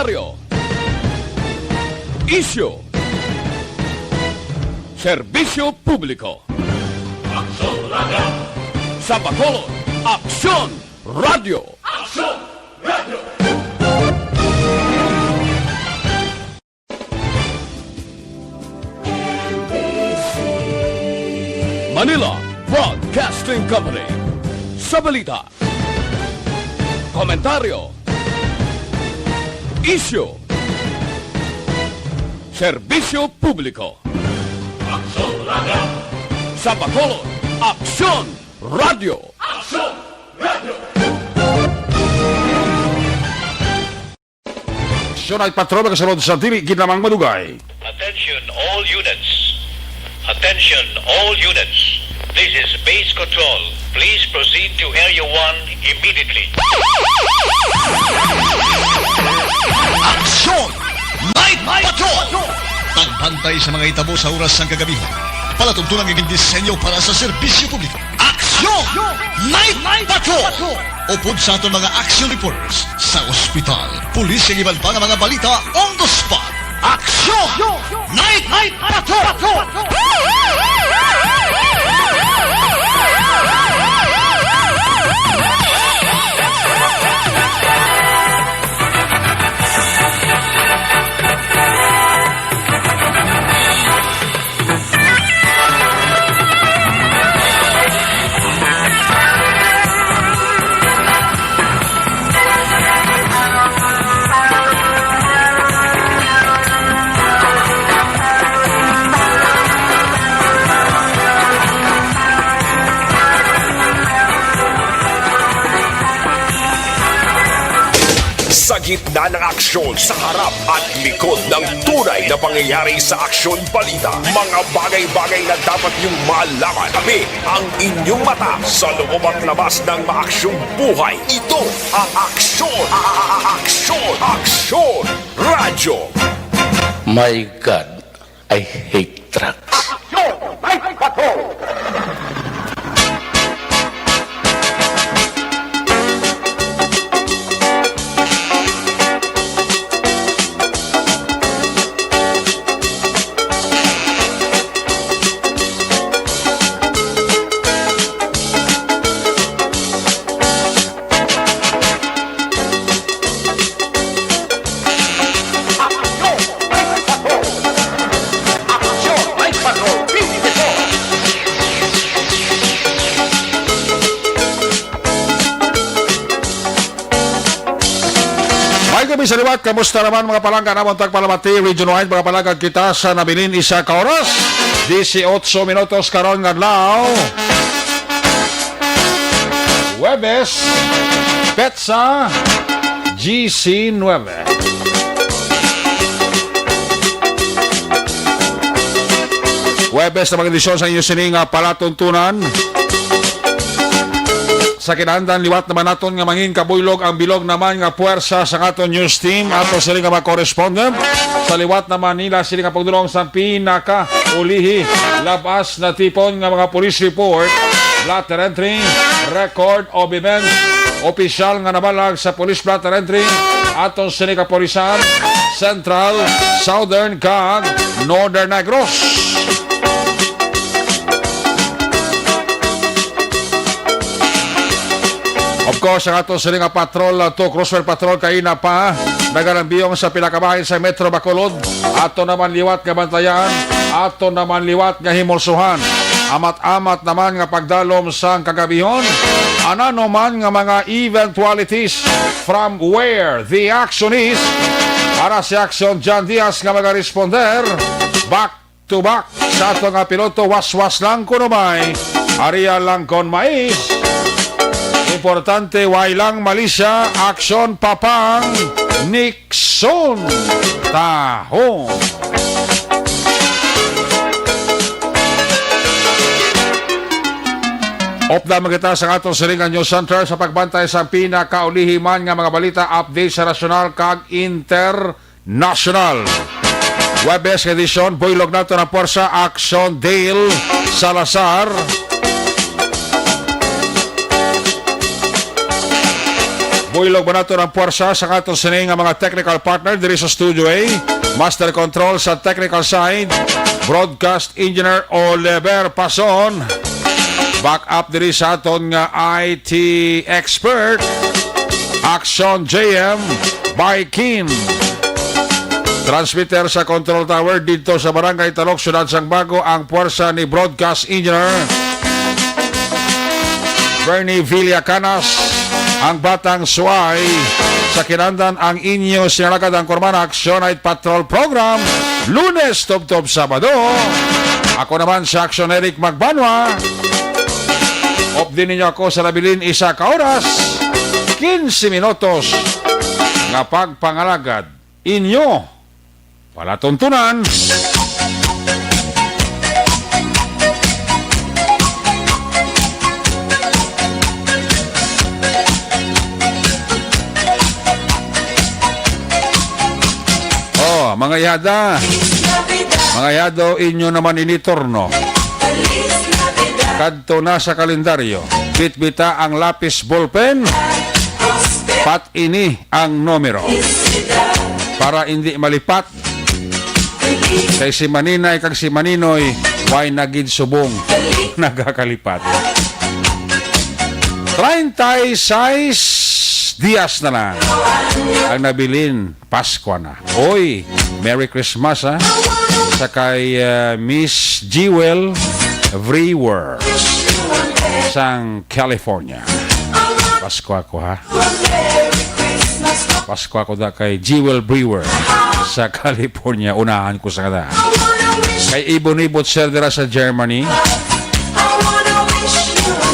Komentaryo, isyu, serbisyo publiko. Aksyon Radio! Sa Bacolod, Aksyon Radio! Aksyon Radio! Manila Broadcasting Company. Sa balita, komentaryo, isyu, serbisyo publiko. Aksyon Radio! Sa Bacolod, Aksyon Radio! Aksyon Radio! Aksyon ay patrol kasunod sa dili ginamang madugay. Attention all units. Attention all units. This is base control. Please proceed to Area 1 immediately. Aksyon! Night Patrol! Tagbantay sa mga itabo sa oras ng kagabihan. Palatuntunan ng disenyo para sa serbisyo publiko. Aksyon! Night Patrol! Upod sa aton mga action reporters sa ospital, pulis ang iban pa ng mga balita on the spot. Aksyon! Night Patrol! Sa gitna ng aksyon, sa harap at likod ng tunay na pangyayari sa Aksyon Balita, mga bagay-bagay na dapat niyong malaman. Kami ang inyong mata sa loob at labas ng maaksyong buhay. Ito ang Aksyon! Aksyon Radyo! My God, I hate trucks. Aksyon! Night Patrol! Sa liwat, kamusta naman mga palangga namang tagpalamati, Region 1, mga palangga kita sa nabilin isa ka oras, 18 minutos karon nga adlaw. Huwebes, Petsa, GC 9. Huwebes na mga edisyon sa inyo sining palatuntunan. Sa kinahanglan liwat naman naton nga mangin kabuylog ang bilog naman nga puwersa sa aton news team ato sila nga mga correspondent. Sa liwat naman nila sila nga pagdulong sa pinaka ulihi labas na tipon nga mga police report, blatter entry, record of events, opisyal nga nabalag sa police blatter entry aton sila nga polisan Central, Southern kag Northern Negros. Of course, ang ato siling patrol to Cruiser Patrol kaina pa nagarambiyong sa pinakabahin sa Metro Bacolod. Ato naman liwat nga bantayan, ato naman liwat nga himulsuhan. Amat-amat naman nga pagdalom sa kagabihon. Anano man nga mga eventualities from where the action is. Para si Action John Diaz nga mag-responder back to back sa ato nga piloto waswas lang kunumay, ariya lang kon mais. Importante, wailang Malaysia, aksyon papang Nixon tahong. Opda magita sa atong silingan News Center sa pagbantay sa pinakaulihiman nga mga balita update sa nasyonal kag international. Webes edisyon, buylog nato ng Porsa Action Dale Salazar. Builog ba nato ng puwersa sa katong sining nga mga technical partner diri sa Studio A. Master Control sa technical side, Broadcast Engineer Oliver Pason. Back up diri sa aton nga IT expert, Action JM by Kim. Transmitter sa control tower dito sa Barangay Talok, Syudad Sangbago, ang puwersa ni Broadcast Engineer Bernie Villacanas. Ang Batang Suway sa kinandan ang inyo sinalagad ang Kormana Action Night Patrol Program Lunes Tub-Tub Sabado. Ako naman sa Action Eric Magbanwa. Off din ninyo ako sa labilin isa ka oras 15 minutos nga pagpangalagad inyo palatuntunan. Mga yado inyo naman initurno. Kadto na sa kalendaryo. Bitbita ang lapis ballpen. Pat ini ang numero. Para hindi malipat. Kay si Maninay kag si Maninoy, way nagid subong nagakalipat. 36 Dias na lang ang nabilin Pasko na. Oy, Merry Christmas ha. Sa kay Miss Jewel Brewer sang California. Pasko ako ha. Pasko ako da kay Jewel Brewer sa California. Unahan ko sa kada. Kay Ibon-Ibot Sir dira sa Germany.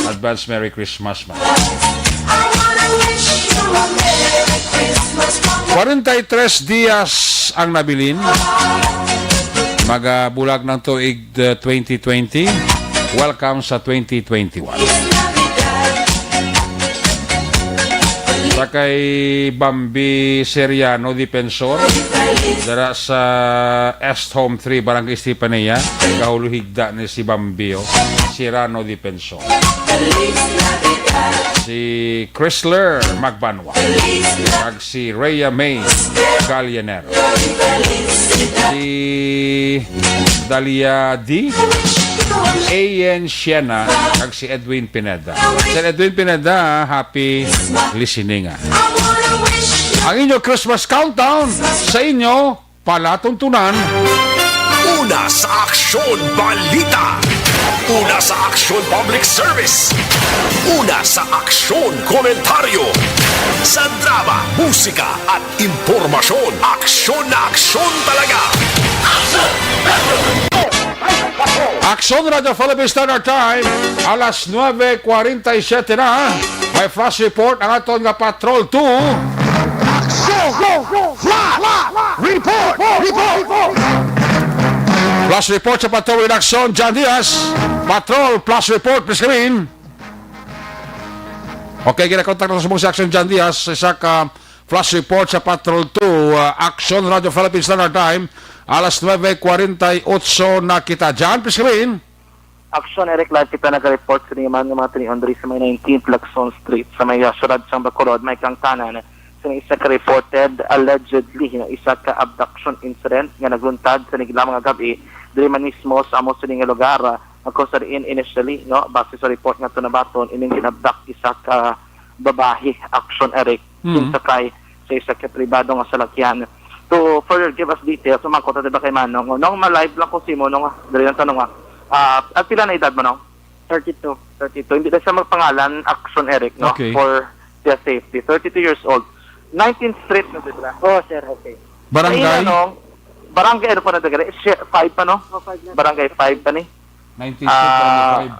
Advance Merry Christmas man. 43 Dias ang nabilin. Magabulag ng tuig 2020. Welcome sa 2021. Sa kay Bambi Seriano Dipensor dara sa Est Home 3 Barangay Estipania. Kahuluhigda ni si Bambio Serrano Dipensor. Si Chrysler Magbanwa kag si Rhea May Gallianero, si Dalia D Ayen Siena kag si Edwin Pineda. Si Edwin Pineda, happy listening. Ang inyo Christmas countdown sa inyo palatuntunan. Una sa Aksyon Balita. Una sa Aksyon Public Service. Una sa Aksyon Komentaryo. Sa drama, musika at impormasyon. Aksyon na aksyon talaga. Aksyon Radio Philippine Standard Time, alas 9:47 na. May flash report ang aton nga Patrol 2. Flash report sa Patrol in Action, John Diaz. Patrol, flash report, please come in. Okay, ginakontak na sa mong si Action John Diaz. Isa ka flash report sa Patrol 2, Action Radio Philippine Standard Time. Alas 9:48 na kita. John, please come in. Action Eric Live kita nag-report sa mga tiniondri sa may 19th Lacson Street sa may Syudad sang Bacolod, may kangtanan sa isa ka reported allegedly na isa ka abduction incident nga nagluntad sa nagila mga gabi diri man mismo sa amo sa nga lugar. Ako sa rin initially, no, base sa report nga to nabaton, ining ginabdak isa ka babae, Action Eric, sakay sa isa ka pribado nga salakyan. To further give us details, sumangkot na diba kay Manong, nung ma-live lang ko si mo, nung dali lang tanong at pila na edad mo, no? 32. Hindi na siya magpangalan, Action Eric, no? Okay. For their safety. 32 years old. 19th Street na sila. Oh, sir, okay. Barangay? Barangay, ano pa na dagari? 5 pa, no? Oh, 5 na. Barangay 5 pa ni? 19th Street,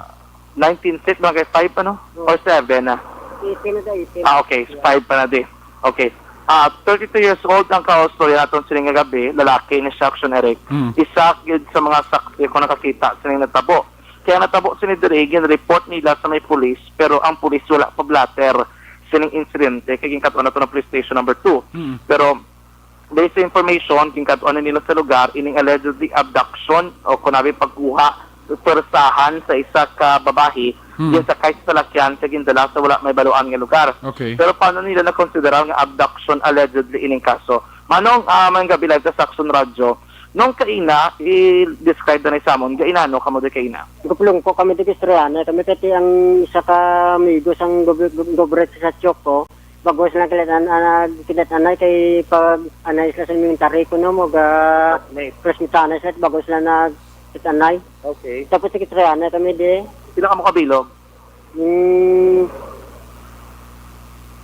19th Street, Barangay 5 pa, no? Or 7 na? 18 na 18. Okay, 5 pa na di. Okay. 32 years old ang kaustorya natin sining nga gabi, lalaki ni Action Eric. Isa gid sa mga saksi ko nakakita sining natabo. Kaya natabo sini diri report nila sa may police, pero ang police wala pa blatter sining insidente kay ginkaton nato na police station number 2. Pero based sa information ginkaton nila sa lugar ining allegedly abduction o kunabi pagkuha persahan sa isa ka babae Yung sa kahit sa lakyan, sa gindala sa wala may baluan nga lugar. Okay. Pero paano nila na-consider nga abduction allegedly ining kaso? Manong man gabi live sa Action Radio, nung kaina, i-describe na sa amon, gaina, no, kamo di kaina. Gupulong ko kami di Kistriana, kami kati ang isa ka amigos ang gobret sa Choco. Bago sila kinatanay kay pag anay sila sa military ko no, mag presmitana sila bago sila nagkitanay. Okay. Tapos sa Kistriana kami di. Sila kamo kabilog?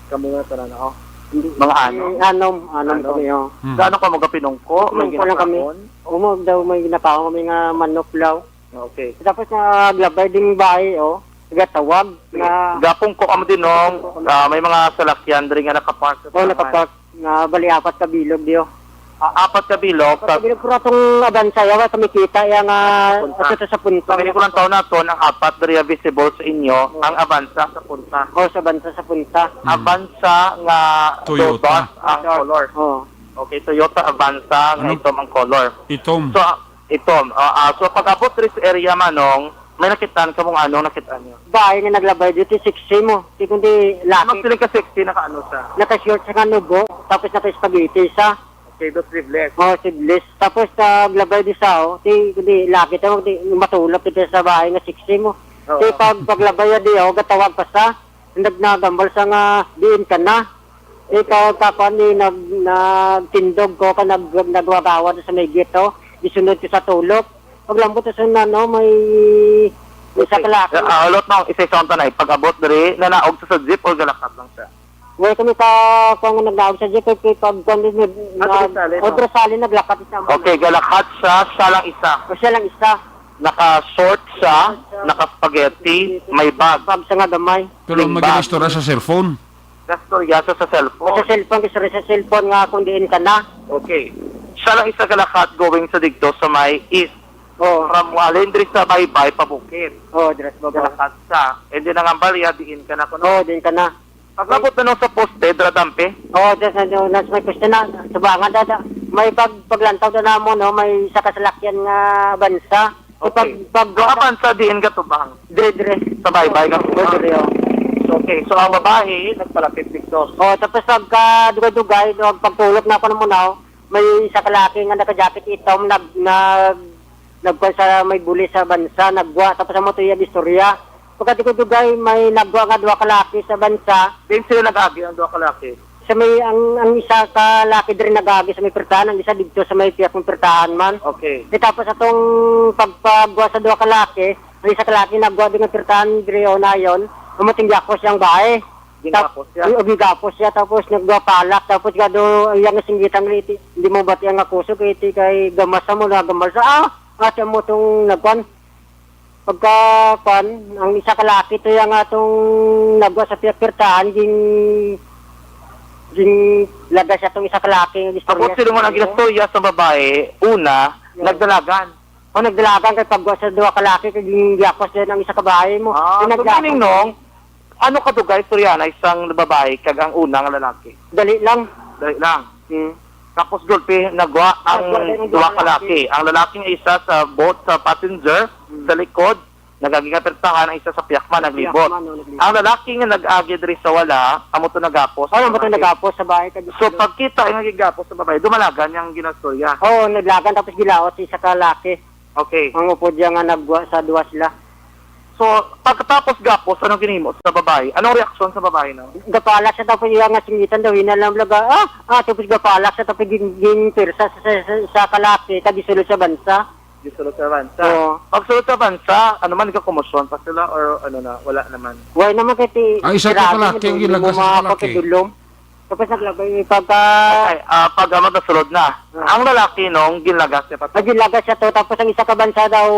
Kamo nga tanan ako. Mga ano? Anom kami oh. Gaano ka magapinungko? May Pinungko lang kami. ginakahon? Daw may ginakaon kami nga manok law. Okay. Tapos naglabay ding bahay oh. Gatawag na Gapong ko kamo din nung may mga salakyan diri nga nakapark sa taman. nakapak na bali apat ka bilog diyo. Apat ka bilog. Pag bilog ko ratong abansa yawa kami kita yang ato sa punta. Sa ko lang taon na to, ang apat diri visible sa inyo, ang Avanza sa punta. O sa bansa sa punta. Avanza nga Toyota. ang color. Oh. Okay, Toyota Avanza nga itom ang color. Itom. So, itom. So, pag abot diri sa area manong, may nakitaan ka mong anong nakitaan nyo. Bahay nga naglabay dito 60 mo. Di kundi Mag laki. sila ka 60 naka-ano sa. Naka-short sa kanugo. Tapos naka-spaghetti sa. Okay, do privilege. O siblis. Tapos naglabay di sa o. Di kundi laki. Di matulap dito sa bahay nga 60 mo. Oo. Di paglabay di o. Gatawag pa sa. Nagnagambal sa nga diin ka na. Di kapan ni nagtindog ko ka nagwagawa sa may gito. Isunod ko sa tulok. Paglambot sa no, may isa kalaki. Lot mo, isa-isang tanay. Pag abot diri, nanaog sa jeep o galakat lang siya. Way kami kung nagdaog sa jeep, kay pag Drasali naglakat isa. Okay, galakat siya lang isa. O siya lang isa. Naka-short siya, naka-spaghetti, may bag. Pag sa nga gamay. Pero mag-istorya sa cellphone. Gastorya siya sa O cellphone. sa cellphone, kasi sa cellphone nga kung diin ka na. Okay. Siya lang isa galakat going sa digto sa may east. O, From Walendri sa Baybay, pabukid. dress baba. Galakat siya. E di nangambalya, diin ka na kuno. O, diin ka na. Pag abot na nung sa poste, dradampe. O, dress na may question na. Subangan dada. May paglantaw na mo, no, may isa kasalakyan nga bansa. Okay. Kapan sa diin ka tubang? Dire. Sa Baybay ka tubang. Dire, o. Okay, so ang babae, nagpalapit dito. O, tapos pagka dugay-dugay, pagtulog na ako ng munaw, may isa kalaki nga naka-jacket itom, nagkuha sa may buli sa bansa, nagwa, tapos ang motoya di istorya. Pagka dugay, may nagwa nga dua kalaki sa bansa, Din sila nag-agi ang dua kalaki. sa may, ang isa kalaki din nagagi sa may pertahan, ang isa dito sa may piyak ng pertahan man. Okay. Tapos atong pagpagwa sa dua kalaki, ang isa kalaki nagwa din ng pertahan, dire o na yun, umating yakos siyang bahay. Gingapos siya. Gingapos siya, tapos nagwa palak, tapos gado, yung singgitang riti, hindi mo ba't yung akuso, kay gamasa mo na, gamasa, ate mo itong nagwan. Pagka, ang isa kalaki ito yung atong nagwa sa pirtaan, ging lagas itong isa kalaki. Tapos sila mo nang ginastorya sa babae, una, nagdalagan. O nagdalagan kay pagwa sa dua kalaki, kay gingyakos din ang isa kabahay mo. So meaning nung, ano kadugay istorya na isang babae kag ang unang lalaki? Dali lang. Dali lang. Tapos gulpi, nagwa ang dua kalaki. Ang lalaking isa sa boat sa passenger, sa likod, nagagigapertahan ang isa sa piyakman, naglibot. Ang lalaki nga nag-agi diri sa wala, amo to nagapos. Ano ba ito nagapos sa bahay? So pagkita ang nagigapos sa babae, dumalagan yung ginastorya. Oo, naglagan tapos gilaot si isa kalaki. Okay. Ang upod niya nga nagwa sa duwa sila. So, pagkatapos gapos, anong ginimo sa babae? Anong reaksyon sa babae na? Gapalak siya tapos yung nga singitan daw, hinalam laga, tapos gapalak siya tapos ginpirsa sa kalaki, kagisulod sa bansa. Gisulot sa bansa. Oo. Pag sulot sa bansa, ano man, ikakumusyon pa sila or ano na, wala naman. Why naman kati, Ang isa ka kalaki, ang gilagas sa kalaki. Tapos naglagay pagka, Okay, pag magkasulod na, ang lalaki nung ginlagas niya pa. nagilagas siya to, tapos ang isa ka bansa daw,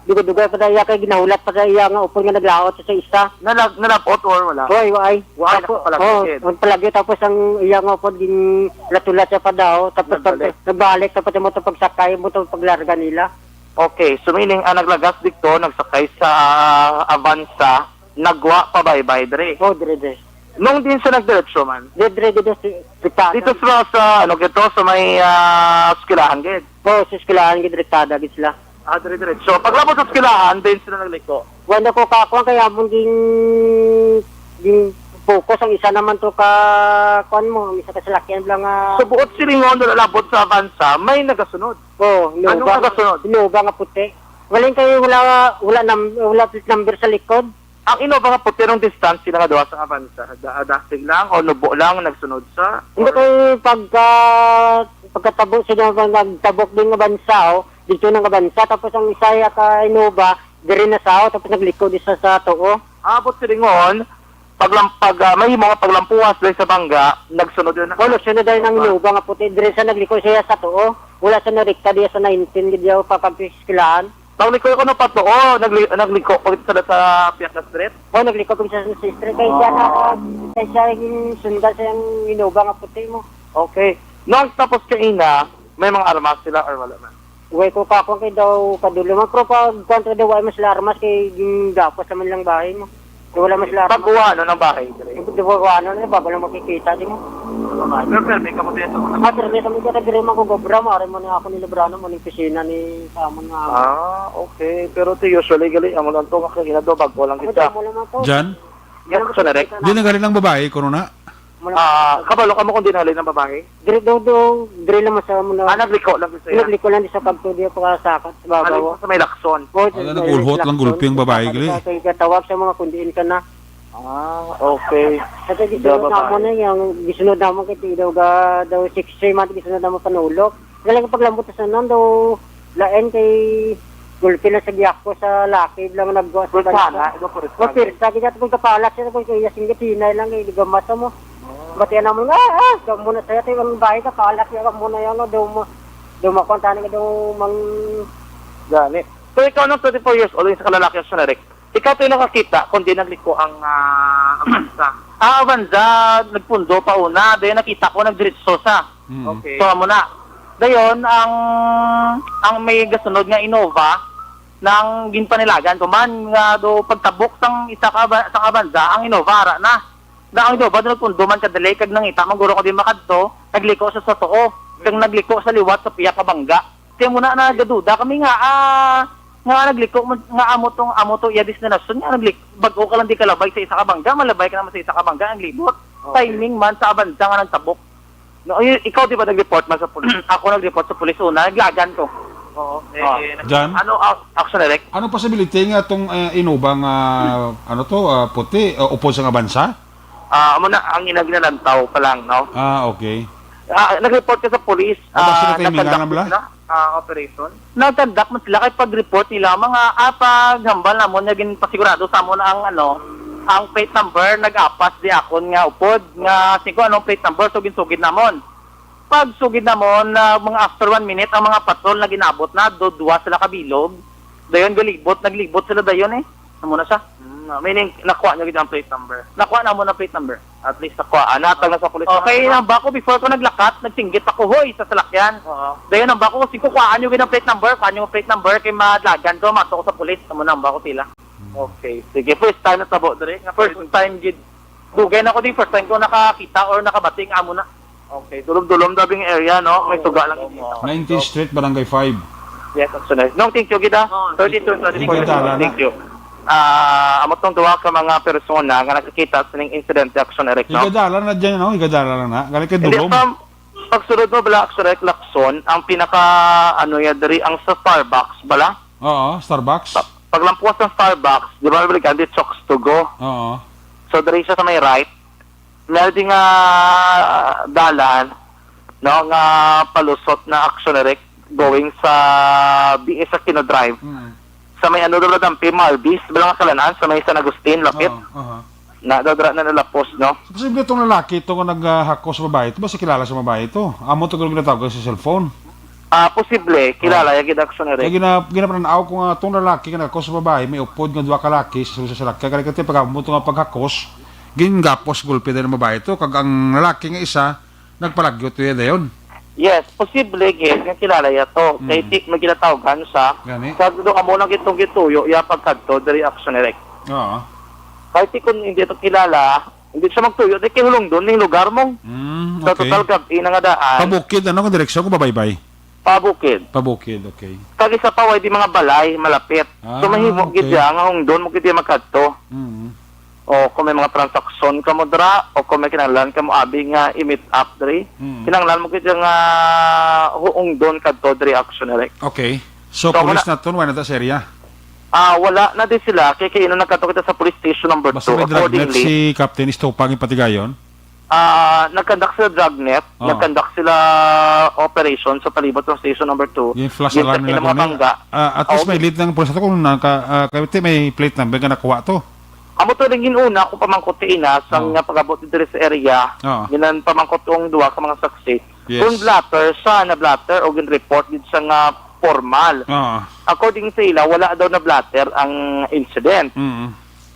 dugay-dugay pa daw iya, kay ginahulat pa sa iya nga, upon nga naglaot sa isa. Nalapot or wala? Why? Why, nakapalagay. Palagi, tapos ang iya nga upon, ginatulat siya pa daw, tapos nagbalik, tapos mo ito pagsakay, mo ito paglarga nila. Okay, so meaning, ang naglagas dito, nagsakay sa Avanza, nagwa pa bye-bye dre. Dire. Nung din sa nagdiretso man, Dire, dito sa ano gito, sa may skilahan gid. sa eskulahan, direktada, sila. Dire-diretso. Paglabot sa skilahan, din sila nagliko. Wala ko kakuan kaya mong din focus ang isa naman to ka kuan mo, isa ka salakyan lang So buot silingon na labot sa avansa, may nagasunod. Oh, Anong nagasunod? Innova nga puti. Waling kayo wala plate number sa likod. Ang Innova nga puti ng distance sila nga duwa sa avansa. Dasig lang o nubo lang nagsunod sa. Hindi kayo pagkatabok sila nagtabok din nga bansa, dito ng bansa, tapos ang isaya ka Innova, dire na sao, tapos naglikod isa sa tuo. Abot silingon, may mga paglampuas dahil sa bangga, nagsunod yun. Wala sunod dahil ng Innova nga puti, dire sa naglikod siya sa tuo. Wala sa narikta diya sa 19, gidyaw papagpiskilaan. Nagliko ko na pato, nagliko ko sa Piazza Street. Naglikod ko siya sa street, kaya siya yung sundan sa yung Innova nga puti mo. Okay. Nung tapos kaina, may mga armas sila or wala man? Uy ko kakon kay daw padulo man, pero pag kontra daw ay mas larmas kay yung dapat sa man lang bahay mo. Wala mas larmas. Pagbuha ng bahay. Pagbuha na, bago lang makikita din mo. Pero may kamuti ito. Pero may kami kata dire man ko gobra, mare mo na ako ni Lebrano mo ni pisina ni Samon nga. Okay. Pero to usually gali amo lang to makakina do bago lang kita. Jan? Yes, so direct. Di na galing ng babae, Corona? Kabalo ka mo kung dinali ng babae? Dire lang sa mo na. Nagliko lang sa iya. Nagliko lang sa kabto diya pagkasakat sa babaw. Sa may lakson. Nagulhot lang gulpi ang babae gali. Kaya katawag sa mga kundiin ka na. Okay. Kasi gisunod na mo na yung gisunod na mo kay daw 6 months gisunod na mo panulok. Galing paglambot sa nan daw lain kay gulpi lang sa giyak ko sa laki lang naggawa sa Purtana, ito Purtana. Purtana, kaya kung kapalat siya kung kaya singgit hinay lang kay gamata mo. Bati na mo gamo na saya tayo ang bahay ka palat siya mo na yan daw mo makontanin ka daw mang gani. So ikaw nang 24 years old yung sa kalalaki sa Narek. Ikaw tayo nakakita kung di nagliko ang Avanza. Avanza, nagpundo pa una. Dayon nakita ko nagdiretso sa. Okay. So mo na. Dayon, ang may gasunod nga Innova nang ginpanilagan ko man nga do pagtabok sang isa ka sa Avanza, ang Innova ara na. Na ang Innova do nagpundo man kadali kag nangita maguro ko di makadto, nagliko sa totoo. Kag nagliko sa liwat sa piya ka bangga. Kaya muna na gaduda kami nga nga nagliko nga amo to iya destinasyon nga nagliko bago ka lang di kalabay sa isa ka bangga malabay ka naman sa isa ka bangga ang libot timing man sa Avanza nga nagtabok no ikaw di ba nag-report man sa pulis ako nag-report sa pulis una naglagan ko Jan? ano action direct Ano possibility nga itong Innova nga puti upod sa nga bansa? amo na ang inagnalantaw pa lang no Okay. nag-report ka sa pulis Sila timingan na bala? operation. Nagtandak man sila kay pag-report nila mga paghambal na mo naging pasigurado sa mo na ang plate number nag-apas di akon nga upod nga siko anong plate number sugid namon. Pag sugid namon mga after 1 minute ang mga patrol na ginabot na duwa sila kabilog. Dayon naglibot sila dayon Amo na siya. Meaning nakuha niya gid ang plate number. Nakuha na mo na plate number. At least nakuha natag na sa pulis. Okay, nang bako before ko naglakat, nagsinggit ako hoy sa salakyan. Dayon nang bako si kuhaan niyo gid ang plate number, kanyo plate number kay madlagan ko mato ko sa pulis amo nang bako tila. Okay, sige first time na tabo dire. First time gid. Dugay na ko di first time ko nakakita or nakabating amo na. Okay, dulom-dulom dabing area no, may tuga lang dito. 19th Street, Barangay 5. Yes, that's nice. No, thank you gida. 32 Thank you. Amo tong duwa ka mga persona nga nakakita sa ning incident action direct no. Igadala na dyan, no? Igadala na. Galing kay Hindi Dulom. pa pagsunod mo bala action direct Lacson, ang pinaka diri ang sa Starbucks bala. Oo, Starbucks. Paglampuas ng Starbucks, di ba balikan di Chokes to go. Oo. So diri siya sa may right. Meron din nga dalan no nga palusot na action direct going sa BS Aquino Drive. Sa may daw dampi Malbis, bala nga kalanan sa may San Agustin lapit. Na dadra na nalapos no. Posible itong lalaki ito kung naghako sa babae ito. Ba si kilala sa babae ito? Amo ito kung ginatawag sa cellphone. Posible, kilala yung action direct. Kaya ginapananaw ko nga itong lalaki nga naghako sa babae, may upod nga duwa kalaki sa lalaki. Kaya kaya pagkamuto nga paghakos, gingapos gulpi din ng babae ito. Kag ang lalaki nga isa, nagpalagyo ito yun. Yes, posible gid nga kilala yato. Kay tik magilatawagan sa kag do amo nang gitong gituyo ya pagkadto diri action direct. Oo. Kahit kung hindi ito kilala, hindi siya magtuyo di kinulong doon ning lugar mo. Okay. Sa total gabi na nga daan. Pabukid ano kung direksyon ko babaybay. Pabukid. Pabukid, okay. Kag isa pa way di mga balay malapit. So mahimo okay. gid ya nga hungdon mo gid ya magkadto. O kung may mga transaksyon ka mo dra o kung may kinahanglan ka mo abi nga i-meet up diri. Kinahanglan mo gid ya nga hungdon kadto diri action direct. Okay. So, So, police wala- na to, wala na ta sa area. Wala na din sila kay kay nagkadto kita sa police station number 2 Basta may dragnet accordingly. si Captain Istopang ipatigayon. Nagkandak sila dragnet, Oh. nagkandak sila operation sa palibot ng station number 2. Yung flash alarm nila mga bangga. At least may lead ng police na to kung may plate number ka nakuha to. Amo to ring ginuna kung pamangkotiin na sa nga pagabot dito sa area. Oo. Ginan pamangkotong duwa ka mga saksi. Yes. Kung blatter sa na blatter o gin report gid sa nga formal. Oo. According sa ila wala daw na blatter ang incident.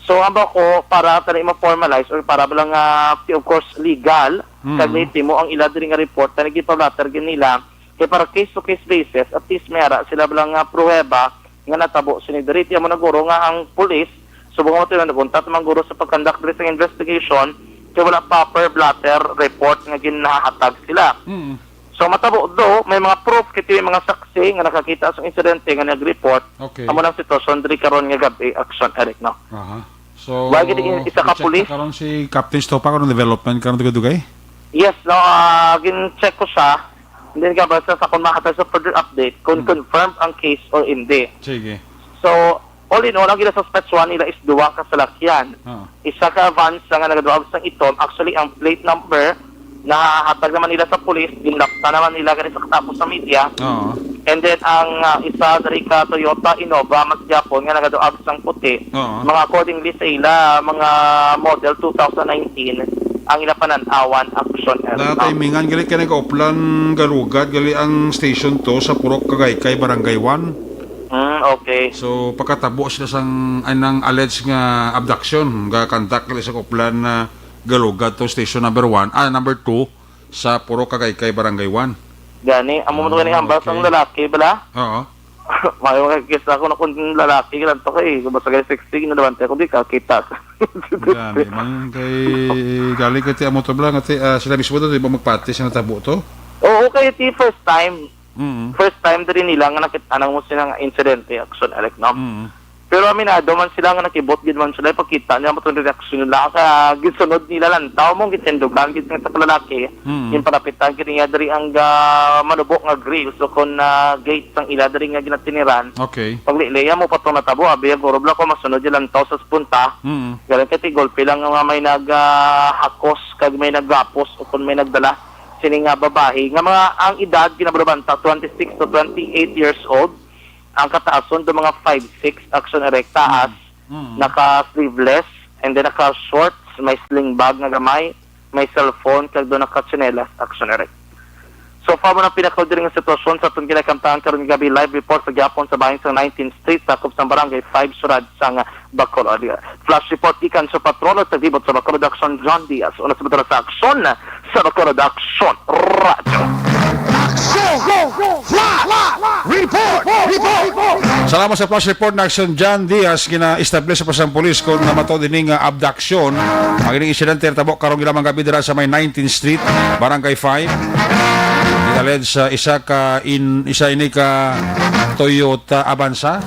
So amba ko para tani ma-formalize or para lang of course legal kagniti mo ang ila diri nga report na nagipablatter gid nila kay para case to case basis at least mayara sila lang pruweba nga natabo sini diri mo naguro nga ang police subong mo tino naguntat man guro sa pag-conduct diri sa investigation kay wala proper blatter report nga ginahatag sila. So matabo do may mga proof kiti mga saksi nga nakakita sa insidente nga nag-report. Okay. Amo nang sitwasyon diri karon nga gabi action Eric no. Aha. So, Wag gid isa ka i-check police? na karon si Captain Istopang karon development karon dugay-dugay. Yes, no, gin-check ko siya. Hindi ka basta sa kung makatay sa further update kung confirmed ang case or hindi. Sige. So, all in all, ang gina-suspect nila is duwa ka salakyan. Isa ka vans nga nagadawag sa itom. Actually, ang plate number na hatag naman nila sa police, ginlapta naman nila ganito sa katapos sa media. Oo. And then, ang isa dari ka Toyota Innova, mas Japon, nga nagadawag sang puti. Oo. Mga accordingly sa ila, mga model 2019, ang ila pananawan action. Na timingan gali ka nag-oplan galugad gali ang station to sa Purok Kagaykay Barangay 1. Okay. So pagkatabo sila sang anang alleged nga abduction ga kantak gali sa oplan na galugad to station number 1 number 2 sa Purok Kagaykay Barangay 1. Gani, amo mo gani hambal sang lalaki bala. Oo. Mayo nga kisa ko na kung lalaki ganun to kay basta kay 16 na naman ko di ka kita. Gani man kay gali ka ti amo to bla nga ti sila mismo to di ba magpati sa natabo to? Oo, okay, ti first time. First time din nila nga nakita nang mo sila nga incidente action Alec no. Pero aminado man sila nga nakibot gid man sila pagkita niya mo tong reaction nila sa gisunod nila lang taw mong gitendog gid nga sa lalaki. Yung palapitan kini nga diri ang manubok nga grill so kon gate sang ila diri nga ginatiniran. Okay. Paglileya mo patong natabo abi guro bla ko masunod lang taw sa punta. Galing kay golpe lang nga may naghakos kag may naggapos o kon may nagdala sini nga babae nga mga ang edad ginabrabanta 26 to 28 years old. Ang kataason do mga 5'6" action erect taas, naka-sleeveless, and then naka-shorts, may sling bag na gamay, may cellphone, kag do naka-chinelas action erect. So far mo na pinakaw din ang sitwasyon sa itong kinakamtaan karon gabi live report sa Gyapon sa bahin sa 19th Street, sakop sa barangay 5 Surad sa Bacolod. Flash report ikan sa patrol at tagbibot sa Bacolod Action John Diaz. Una sa sa aksyon sa Bacolod Action Radio. Salamat sa flash report na Action John Diaz kina-establish sa pasang polis kung namato din ng abduction. Ang ining insidente tabok karong gilamang gabi dira sa may 19th Street, Barangay 5. Inaled sa isa ini ka Toyota Avanza.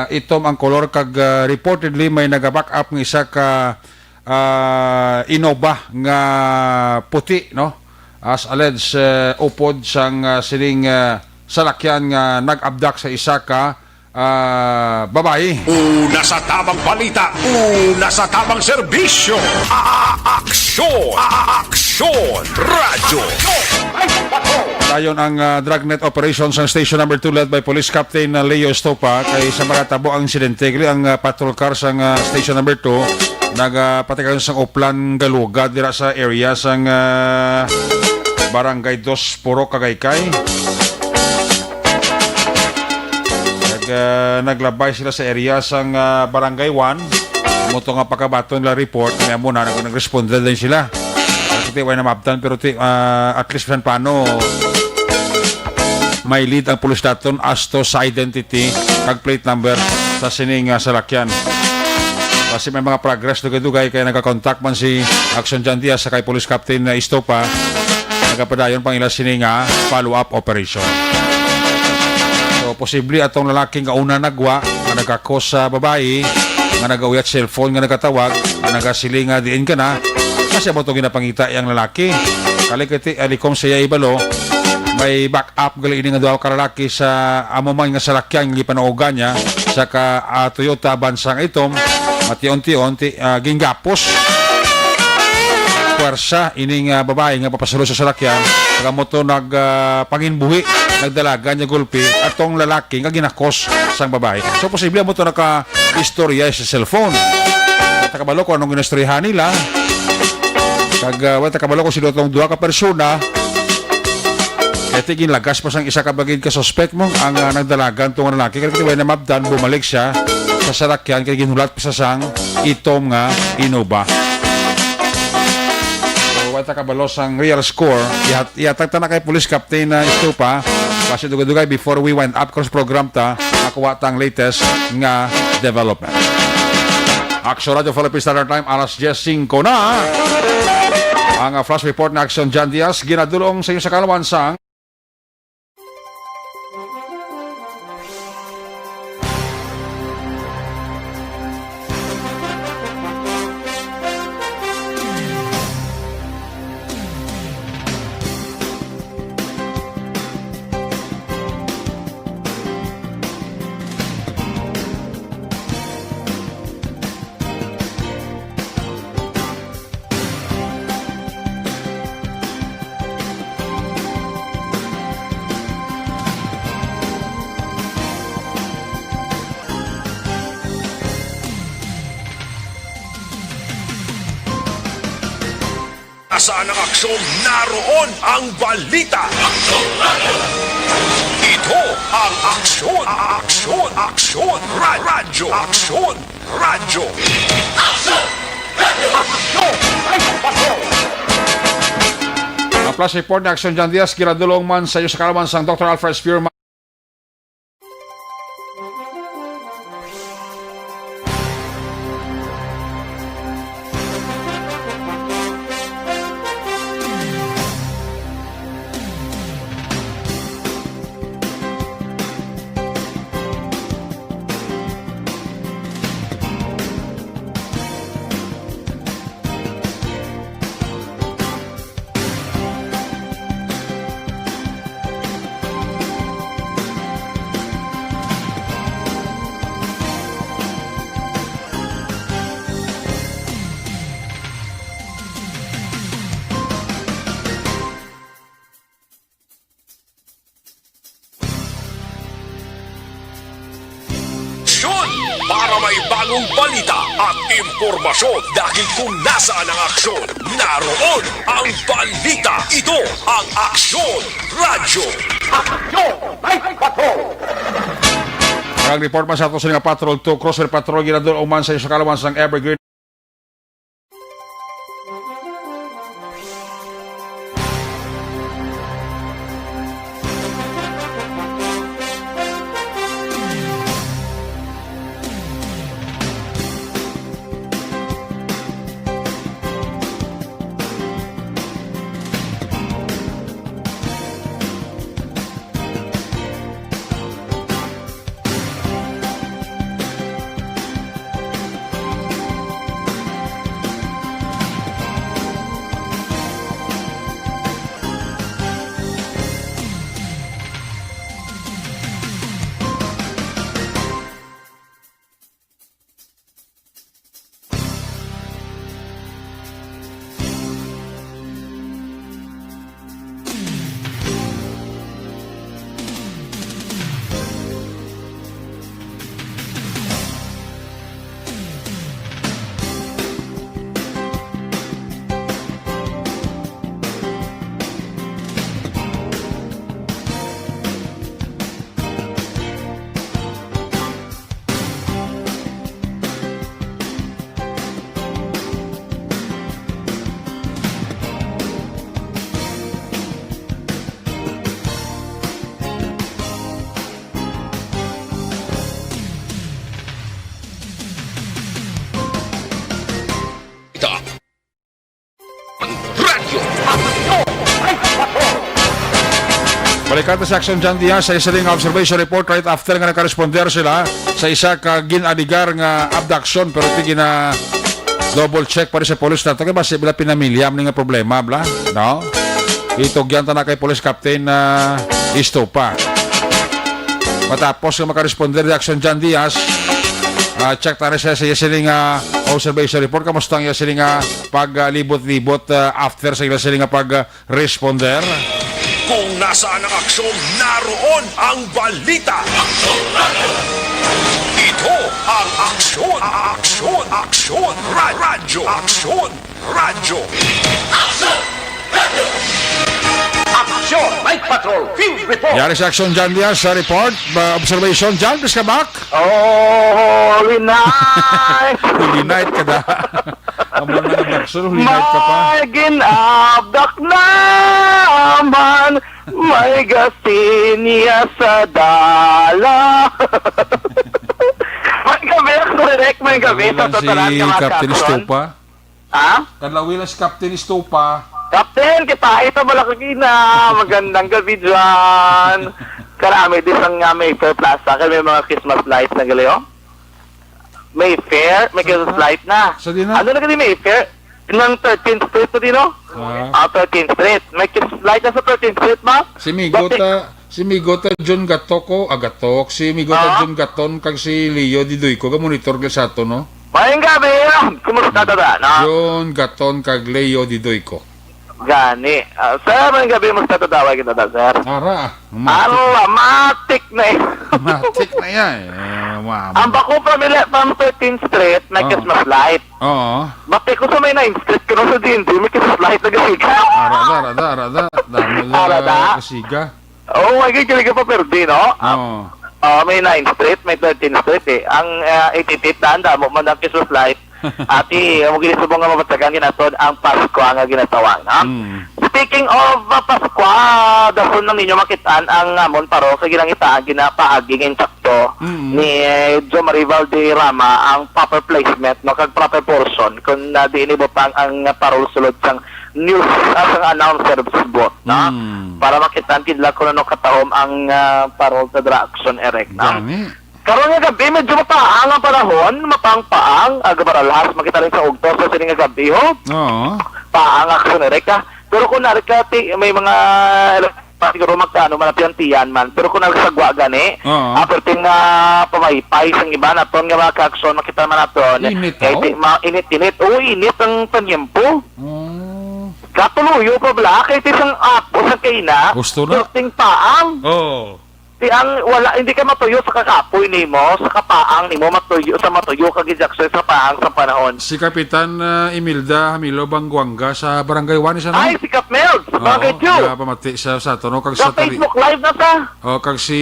Itom ang kolor kag reportedly may naga-back up ng isa ka Innova nga puti no. As alleged upod sang sining salakyan nga nag-abduct sa isa ka babae. Una sa tamang balita, una sa tamang serbisyo. Aksyon! Aksyon! Radyo! Dayon ang dragnet operations sa station number 2 led by Police Captain Leo Estopa kay sa mga tabo ang insidente ang patrol car sa station number 2 nagpatigayon sang oplan galugad dira sa area sang Barangay 2 Purok Kagaykay. Naglabay sila sa area sang Barangay 1. Muto nga pagkabaton nila report kaya muna nag-respond din sila. Kasi way na mabtan pero at least paano may lead ang police daton as to sa identity kag plate number sa sining salakyan. Kasi may mga progress dugay-dugay kaya nagka-contact man si Action John Diaz sa kay Police Captain Estopa nagapadayon pang ila sini nga follow-up operation. So, posible atong lalaking kauna nagwa nga nagkakos sa babae nga nagauyat cellphone nga nagkatawag nga nagasiling nga diin ka na kasi mo itong ginapangita yung lalaki. Kalikiti alikom siya ibalo may backup gali ini nga duha ka lalaki sa amo man nga salakyan nga gipanaugan niya sa Toyota bansang itom mati-unti-unti ginggapos puwersa ining babae nga papasalo sa salakyan kaya mo to panginbuhi nagdalaga niya gulpi atong lalaki nga ginakos sang babae. So posible mo to naka-istorya sa cellphone. Takabalo ko anong ginistoryahan nila. Takabalo ko sila itong duha ka persona. Ito ginlagas pa sang isa ka bagid ka suspect mo ang nagdalagan itong lalaki. Kaya kaya na mabdan bumalik siya sa salakyan kaya ginulat pa sa sang itom nga Innova. Wata kabalo sang real score ihatag ta na kay police captain na Estupa kasi dugay-dugay before we wind up cross program ta makuha tang latest nga development. Action Radio Philippine Standard Time alas 10:05 na ang flash report na Action John Diaz ginadulong sa inyo sa kalawansang Saan ang aksyon? Naroon ang balita. Ito ang aksyon. Aksyon. Radyo. Aksyon. Radyo. ang flash report na Action John Diaz ginadulong man sa iyo sa kalawansang Dr. Alfred Spearman. Para may bagong balita at impormasyon dahil kung nasaan ang aksyon, naroon ang balita. Ito ang Aksyon Radyo. Ang report man sa ato sa nga Patrol 2 Crosser Patrol ginadulong man sa iyo sa kalawansang Evergreen. Balikan ta sa action dyan diya sa isa ring observation report right after nga nakaresponder sila sa isa ka ginaligar nga abduction pero iti gina double check pa rin sa police na ito. Kaya ba sila pinamilyam nga problema, bla? No? Itugyan ta na kay police captain na Istopa. Matapos nga makaresponder di action dyan Diaz, check ta rin siya sa isa ring observation report. Kamusta ang isa ring paglibot-libot after sa isa ring pag-responder? Kung nasaan ang aksyon, naroon ang balita. Aksyon Radio. Ito ang aksyon, aksyon, radyo, aksyon, radyo. Aksyon Radio. Aksyon! Night Patrol! Field Report! Yari sa action dyan diyan sa report, observation dyan, please ka back. Oh, holy night! Holy night ka da. Amo na ng action, holy night ka pa. May ginabdak naman, may gasinya sa dala. May gabi, correct, may gabi. Sa totalan Si ka mga Captain kapson. Istopa. Ha? Kadlawin si Captain Istopa. Captain, kita ito malakagina. Magandang gabi dyan. Karami din sa Mayfair Plaza. Kaya may mga Christmas lights na gali, oh. Mayfair, may Christmas light na. Sa di na? Ano na gali Mayfair? Ng 13th Street na din, oh. 13th Street. May Christmas light na sa 13th Street ba? Si Migota John Gatoko, Agatok, si Migota John Gaton, kag si Leo Didoyko, ka monitor ka sa to, no? Mayang gabi, kumusta tada, no? John Gaton, kag Leo Didoyko. Gani. Sir, mayang gabi, kumusta tada, kita da, sir? Ara, Matik na eh. matik na yan. Ang bako pamilya from 13th Street, may Christmas light. Oo. Bakit ko sa may 9th Street, kano sa DND, may Christmas light na gasika. Arada. Dami Arada? kasiga. Oh my God, kailangan ka pa perdi, no? Oo. May 9th Street, may 13th Street eh. Ang ititit danda mo man ang Christmas light. Ati, mo ginisubong nga mapatagan ginatod ang Pasko ang ginatawag, no? Speaking of Pasko, dahon nang ninyo makitaan ang amon paro sa ginangitaan ginapaaging insakto ni Jo Marival de Rama ang proper placement no kag proper portion kung diinibotang ang parol sulod sang news as ang announcer bot no para makitaan kidla kung ano katahom ang parol sa action erect no. Karon nga gabi medyo mapaang ang panahon, mapang-paang, agabaralhas makita rin sa ugtos sa sining nga gabi ho. Oo. Paang action erect ka. Pero kung narikati, may mga siguro magkano manapiantiyan man. Pero kung nagsagwa gani, aperting nga pamaypay sang iba na ton nga mga kakson, makita man naton. Init Init. Oo, init ang tanyempo. Katuluyo pa bala, kahit isang apo sa kaina, gusto na. ting paang. Oo. Hindi ka matuyo sa kakapoy nimo, sa kapaang nimo matuyo sa matuyo kag Jackson sa paang sa panahon. Si Kapitan Imelda Hamilo Bangguanga sa Barangay 1 isa na. Ay, si Cap Mel, Barangay 2. Oo, pamati siya sa tono kag Sa Facebook Live na sa. kag si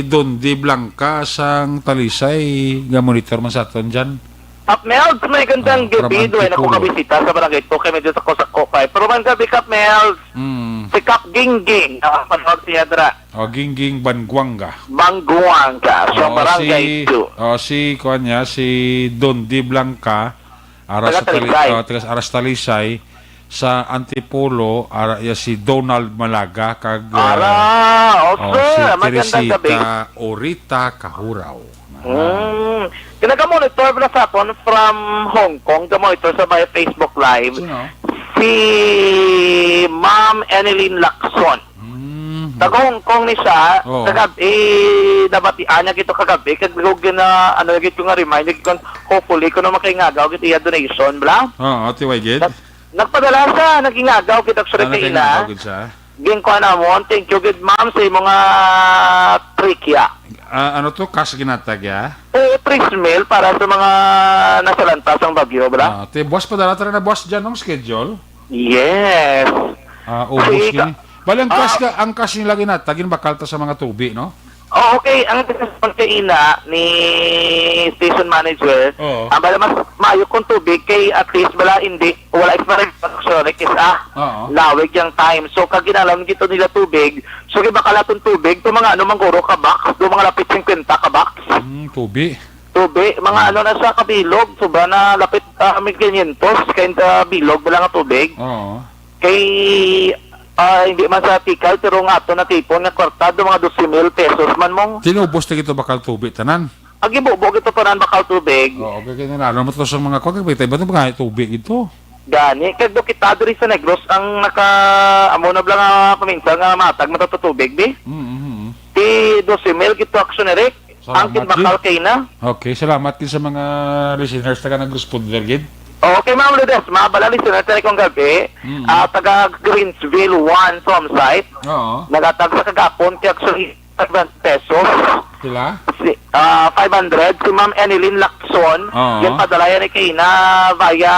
Dondi Blanca sang Talisay nga monitor man sa aton diyan. Cap Mel, may gandang gabi from doon ako Antipolo. kabisita sa Barangay 2 kay medyo sa Kopay. Pero man gabi Cap Mel, si Cap Gingging, panood siya dra. O Gingging Bangguanga. Bangguang ka, sa Barangay 2. Si kuanya si Dondi Blanca Taga Talisay. taga Aras Talisay sa Antipolo si Donald Malaga kag sir, si magandang gabi. Teresita Orita Kahuraw. Kinagamonitor na sa aton from Hong Kong, gamonitor sa may Facebook Live. Sino? Si Ma'am Annalyn Lacson. Taga Hong Kong ni siya, kagabi, nabatian niya gito kagabi, kagulog na, gito nga remind, hopefully, kung na makingagaw, gito iya donation, bla? Oo, tiway gid. Nagpadala siya, nagingagaw, gito sa rekina. Ging ko na mo, thank you, good ma'am, sa mga trikya. Ano to, cash ginatag ya? Trees mail para sa mga nasalantas ang bagyo, bla? Boss, padala tayo na boss dyan ng schedule? Yes. Ubus gini. Bali, ang cash nila ginatagin bakal ta sa mga tubi, no? Okay. Ang pagkaina ni station manager, ang bala mas mayo kong tubig kay at least wala explanation lawig yung time. So, kag ginalam gito nila tubig, so bakal atong tubig, ito mga mangguro ka box, ito mga lapit 50 ka box. Tubi, mga na sa kabilog, so ba na lapit 1,500 kay bilog, wala nga tubig. Oo. Kay hindi man sa tikal, pero nga ato na tipon nga kwartado mga 12,000 pesos man mong. Tinubos na ito bakal tubig, tanan. Agi bubog ito pa bakal tubig. Oo, okay, kaya na mo to sa mga kwan, kaya ba ito mga tubig ito? Gani, kaya do kita diri sa Negros ang amo na blang paminsan nga matag matatutubig, bi? Ti 12,000 kito action Eric. Ang Salamat, bakal kay na. Okay, salamat din sa mga listeners na nag-responder, Gid. Okay, Ma'am Lourdes, mabalali sila tayo kong gabi. Taga Greensville 1 from site. Oo. Nagatag sa kagapon, kaya actually 500 pesos. Sila? 500. Si Ma'am Enilyn Lacson, Oo. yung padalayan ni Kina via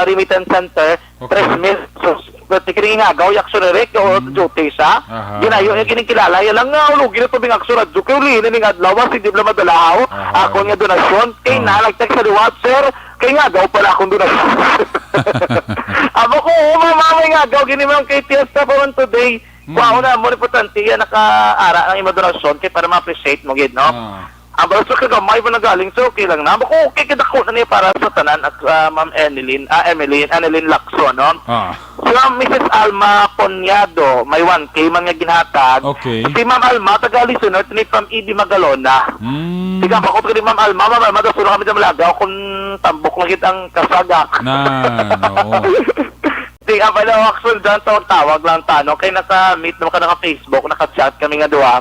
remittance center, Okay. 3,000 pesos. Pwede ka rin nga, gaw yaksyon na rin, o duty siya. Aha. Ginayo, yung kinikilala, yan lang nga, ulugin ito bing aksyon na duke, uli, naning adlawas, hindi bala madalaw. Aha. Ako nga donasyon, kay na, nag-text sa liwat, sir, kay nga, gaw pala akong donasyon. Abo ko, mamamay nga, gaw, gini ma'am, kay Tiesta pa man today. Wow na, mo importante yan, naka-ara ng ima donasyon, kay para ma-appreciate mo, gid, no? Ang balas ka gamay ba nagaling, so okay lang na. Ako, okay, kadako na niya para sa tanan at Ma'am Enilyn Lacson, no? Si Ma'am Mrs. Alma Ponyado, may 1K man nga ginhatag. Okay. Si Ma'am Alma, taga-listener, tini from ED Magalona. Tiga, bakot ka ni Ma'am Alma, Ma'am Alma, daw kami sa Malagaw kung tambok lang ang kasagak. Oo. Tiga, pala, actual dyan, tawag lang tanong. Kaya naka-meet naman ka naka-Facebook, naka-chat kami nga duwa.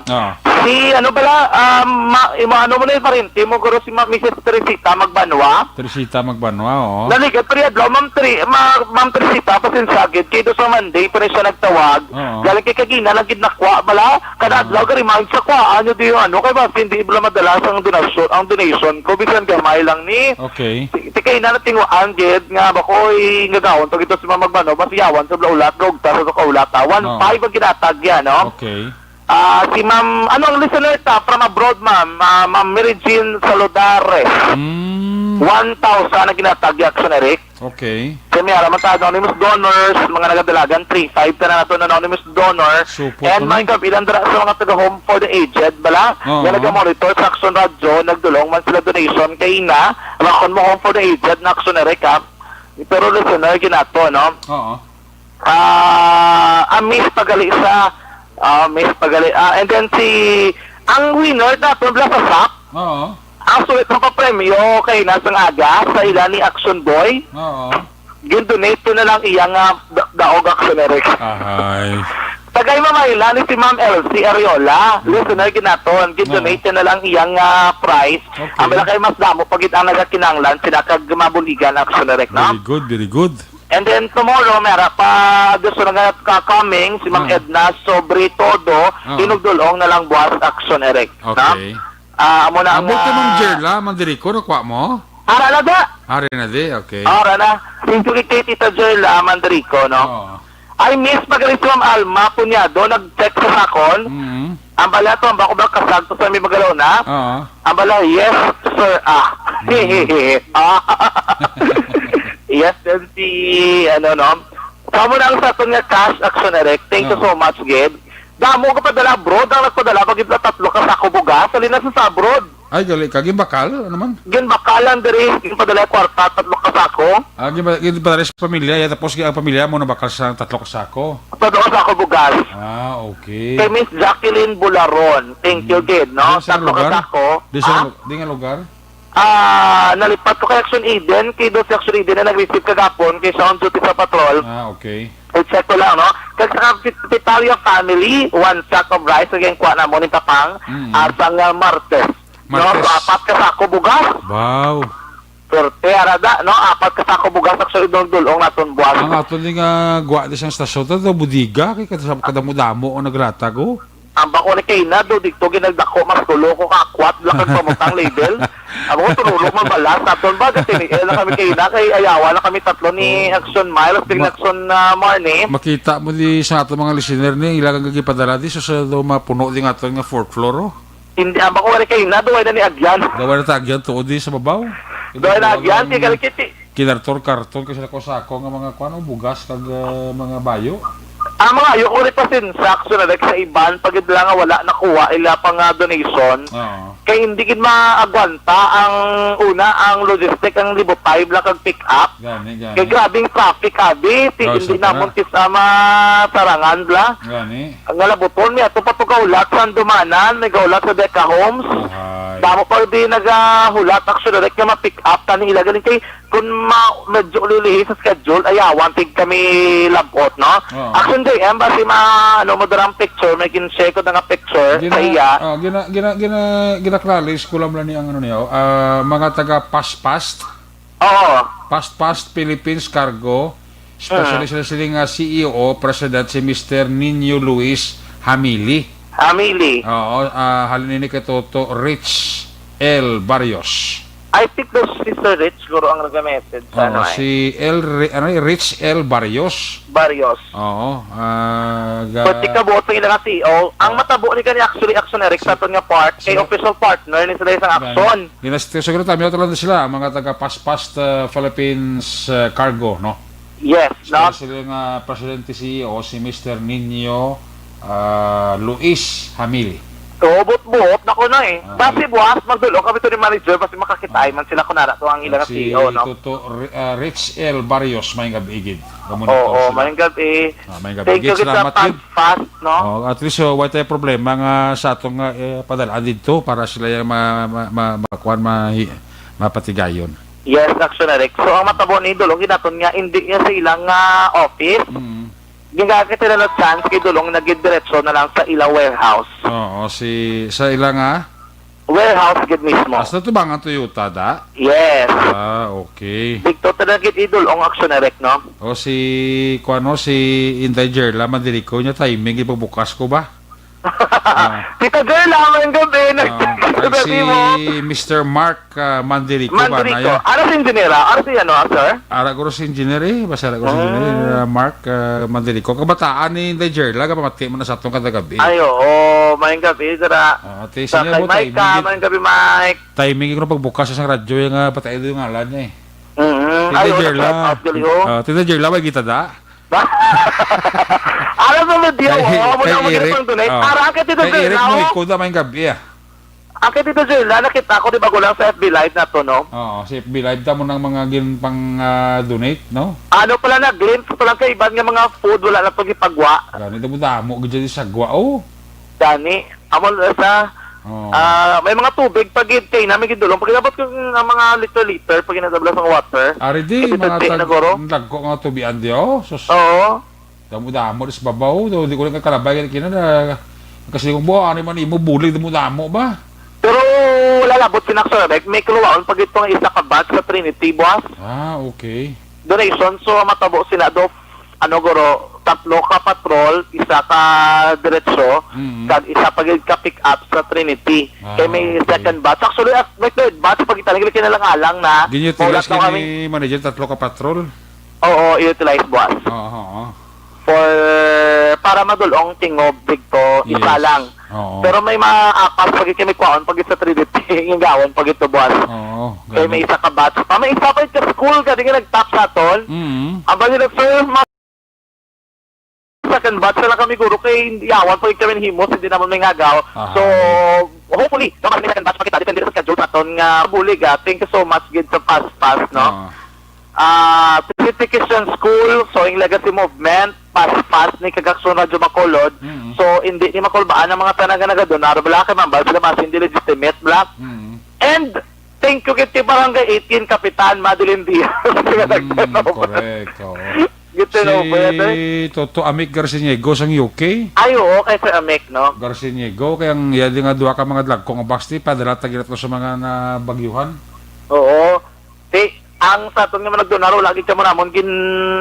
Si, ano pala, ano mo na yung parinti mo, guro si Mrs. Teresita Magbanwa. Teresita Magbanwa, oo. Naligat, period, Ma'am Teresita, pasinsagid, kaya doon sa Monday, pa rin siya nagtawag. Oo. Galing kay Kagina, lang ginakwa, bala, kada adlaw ka remind sa kwa, ano di yung ano, kaya ba, hindi bala madalas ang donation ko, bisan gamay lang ni. Okay. Ti kay na tinguan, gid, nga ba ko, ngagawon, to gito si Ma'am Magbanwa, basiyawan sa blaulat, gogta sa kaulata, 1.5 ang ginatag yan, no? Okay. Si Ma'am, ang listener ta from abroad, Ma'am, Ma'am Mary Jean Saludare. 1,000 na ginatag action, Eric. Okay. Kami araman ta anonymous donors, mga nagadalagan 3,500 na nato anonymous donor. Supo And ko may kabilang dara sa mga taga home for the aged, bala. Oo. Yan nag-monitor sa Action Radio, nagdulong man sila donation kay na, makon mo home for the aged na Action, Eric, ha? Pero listener, ginato, no? Oo. Miss Pagali sa Miss Pagali. And then ang winner dapat bla sa SAP. Oo. Ang sulit ng papremyo kay nasang aga sa ilan ni Action Boy. Oo. Gin-donate ko na lang iyang daog Action, Eric. Ahay. Tagay mamayla ni si Ma'am Elsie Ariola. Listener, ginaton. Gin-donate na lang iyang prize. Okay. Ang bala kay mas damo pagit ang nagakinanglan sinakag mabuligan Action, Eric, no? Very good, very good. And then tomorrow, meron pa gusto na coming si Ma'am Edna sobre todo, inugdulong na lang buwas Action, Eric. Okay. Amo na ang... Abot ka mong Jerla, Mandirico, nakuha mo? Ara na da! Ari na di, okay. Ara na. Sinto kay Tita Jerla Mandrico, no? Oo. I miss magaling si Ma'am Alma Punyado, nag-text sa akon. Ang bala to, ang bako ba kasagto sa may Magalona? Oo. Ang bala, yes, sir, Hehehe. Yes, then no? Kamo na ang sa aton nga cash Action, Eric. Thank you so much, Gabe. Damo ka padala, bro. Ang nagpadala, pag ito 3 ka sa bugas, salina sa abroad. Ay, gali, kaging bakal, ano man? Gin bakalan diri, gin padala kwarta, 3 ka sako. Gini pa rin sa pamilya, tapos ang pamilya mo na bakal sa 3 kasako. 3 ka sako bugas. Okay. Kay Miss Jacqueline Bularon. Thank you, Gabe, no? Di sa 3 ka lugar? sako. Di nga lugar? Nalipat ko kay Action Eden, kay doon si Action Eden na nag-receive kagapon, kay siya on duty sa patrol. Okay. I-check ko lang, no? Kasi sa Pitalia family, 1 sack of rice, again, kuha na mo ni Tapang, asang Martes. No, Martes. so 4 ka sako bugas. Wow. Sorte, arada, no? 4 ka sako bugas, actually, dulong naton buwan. Ang ato ni nga guwa di siyang stasyon, ito budiga, kay kadamo-damo o nagratag, oh. Ang bako ni Kayna, do dito ginagdako, mas tulo ko kakwat, lakad pamutang label. Amo ko tunulong mo balas, naton ba? Kasi na kami Kayna, kay ayawa na kami 3 ni Action Miles, ting Action Marnie. Makita mo di sa ato mga listener ni ilagang gagipadala di so sa daw mapuno di nga ato nga 4th floor, oh. Hindi, ang bako ni Kayna, do ay na ni Agyan. Dawa na tagyan tuod di sa babaw. Do ay na Agyan, di kalikiti. Kinartor karton kasi ako sa ako nga mga kuano bugas kag mga bayo. Ang mga ayoko rin pa sinsak, so sa iban, pag ila nga wala nakuha, ila pa nga donation, Oo. kaya hindi kin maagwanta ang una, ang logistic, ang libo 5 lang kag pick up. Gani, Kaya grabing traffic, abi, Oh, hindi sobra. na muntis sa masarangan la. Gani. Ang nalabuton niya, ito pa ito gaulat sa Andumanan, may gaulat sa Deca Homes. Ay. Damo pa di nagahulat, actually, like na ma-pick up, taning ilagaling kay, kung medyo ulilihi sa schedule, ayawan, tig kami labot, no? Oo. Action JM, basi mo darang picture, may kinshare ko na nga picture sa iya. Ginaklalis ko lang ni ang ano niyo, mga taga Past Oo. Past Philippines Cargo, especially sila nga CEO, President si Mr. Nino Luis Hamili. Amili. Oo, halin ni kay Toto Rich L. Barrios. I think those si Sir Rich, guro ang nag-message sa Oo, si Rich L. Barrios. Barrios. Oo, Pati ka buot sa ilang CEO, ang matabo ni kani actually Action Eric sa aton nga part, kay official partner ni sila isang action. Siguro tayo lang sila, mga taga Past Philippines Cargo, no? Yes, no? Sila nga presidente CEO, si Mr. Nino Luis Hamili. Buot nako na eh. Basi buwas, magdulo kami to ni manager, basi makakitay man sila kunara to ang ilang Si CEO, no? Toto Rich L. Barrios, may gabigid. Oo, maling gabi. May Thank you gabigid. sa fast, no? Oh, at least wala tayo problema nga sa atong padalaan dito para sila yung mapatigayon. Yes, Action Eric. So, ang matabo ni Dulong, ginaton nga, hindi niya sa ilang office. Gingagit nila na chance kay Dulong, nag-diretso na lang sa ilang warehouse. Oo, sa ilang Warehouse gid mismo. Basta ito ba nga Toyota da? Yes. Okay. Dito talaga gid Dulong, Action Eric, no? O si Inday Jerla, madiri ko niya timing, ipabukas ko ba? Tita Girl, ang gabi, Ay, nagsasabi si mo. Mr. Mark Mandirico ba na Mandirico. yan? Ano si engineera? Ano si ano, sir? Ara ko si engineer basta ara ko si engineer Mark Mandirico. Kabataan ni Inday Jerla, kapamati mo na sa atong kadagabi. Ay, oo, maing gabi, sira. Ate, Sa sige kay mo, Mike ka, maing gabi, Mike. timing ko na pagbukas sa radyo yung patay doon yung ngalan niya eh. Ay, Tita Jerla. Tita Jerla, may kita da? Alam mo ba diyo, muna mo Eric, ginatang donate. Ara, akit dito, kay Eric Jerla, mo, oh. ikaw na may gabi Akit dito, Jerla, nakita ko, di ba ko lang sa FB Live na to, no? Oo, si FB Live ta mo ng mga ginpang donate, no? Ano pala na, glimpse pa lang kay iban nga mga food, wala na pag ipagwa. Ganito mo damo, gudya sa gwa, oh. Dani, amon sa... Oh. May mga tubig pag kay namin gidulong pag inabot ko ng mga liter pag inadablas ng water. Ari di, Kasi mga tagti na, guro? lagko nga tubian di, oh. Sus, Oo. damo-damo, dis babaw, do, di ko lang kakalabay, kina na, kasi kung buha, ano man, imo bulig, damo-damo ba? Pero lalabot sinaksorek, may kuluwaon pag ito nga isa ka batch sa Trinity, boss. Okay. Donation, so matabo sila do, ano guro, 3 ka patrol, isa ka diretso, kag isa pag ka pick up sa Trinity. Kaya may Okay. second batch. Actually, may third batch pag italig kinalang-alang na. Ginyutilas maulat na ni manager, 3 ka patrol. Oo, utilize boss. Oo. For para madulong tingob dito isa Yes. lang. Oo. Pero may maapas pag kami kwaon pag sa 3D yung gawon pag ito boss. Oo. Kaya may isa ka batch pa. May isa pa ka school ka di ka nag-top sa ton. Ang bagi na sir, second batch na lang kami guro kay yawan pag kami himos hindi naman may ngagaw. Ah. So hopefully naman may second batch makita depende sa schedule sa ton nga bulig. Thank you so much gid sa pass no. Certification School, Sewing Legacy Movement, Pass ni Kagaksun Radyo Bacolod. So, hindi ni makulbaan ang mga tanaga-naga doon. Narabala kay Mambal, sila mas hindi legitimate black. And, thank you kiti Barangay 18, Kapitan Madeline Diaz. Correct. Oo. Get to know, brother. Si Toto Amik Garciniego sang UK. Ay, oo, kay Sir Amek, no? Garciniego, kaya ang yadi nga duha ka mga dlagkong basti, padala tagirat ko sa mga nabagyuhan. Oo. Ang sa aton nga nagdonaro lagi ka mo namon gin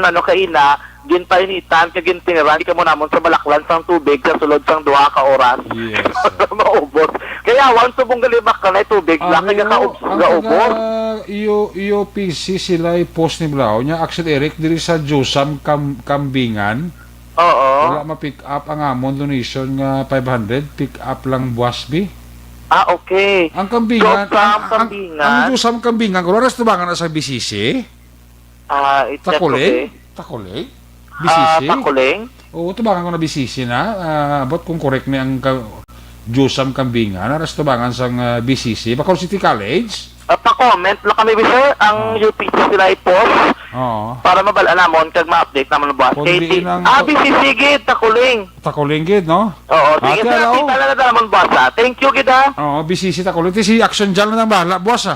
ano kaina gin painitan ka gin tiniran ka mo namon sa balaklan sang tubig sa sulod sang 2 ka oras. Yes. Maubos. Kaya once subong galibak ka na tubig laki ka kaubos. UPC sila i-post ni Blau niya Axel Eric diri sa Jusam Kambingan. Oo. Wala ma-pick up ang amon donation nga 500, pick up lang Buasby. Okay. Ang Kambingan, Jusam Kambingan. ang Jusam Kambingan, kung oras tubangan na sa BCC, It's Takuling? BCC? Takuling. Oo, tubangan ko na BCC na. Abot kung correct ni ang Jusam Kambingan. Aras tubangan sang BCC. Bacolod City College. Pa-comment lang kami, sir, ang UPC sila i-post Oo. para mabala namon kag ma-update naman buwas. Kundi ng- BCC gid takuling. Takuling gid, no? Oo, sige Ate, sir, hello? kita na namon buwas ha. Thank you gid ha. Oo, BCC Takuling. Ti si Action Jal na nang bahala, buwas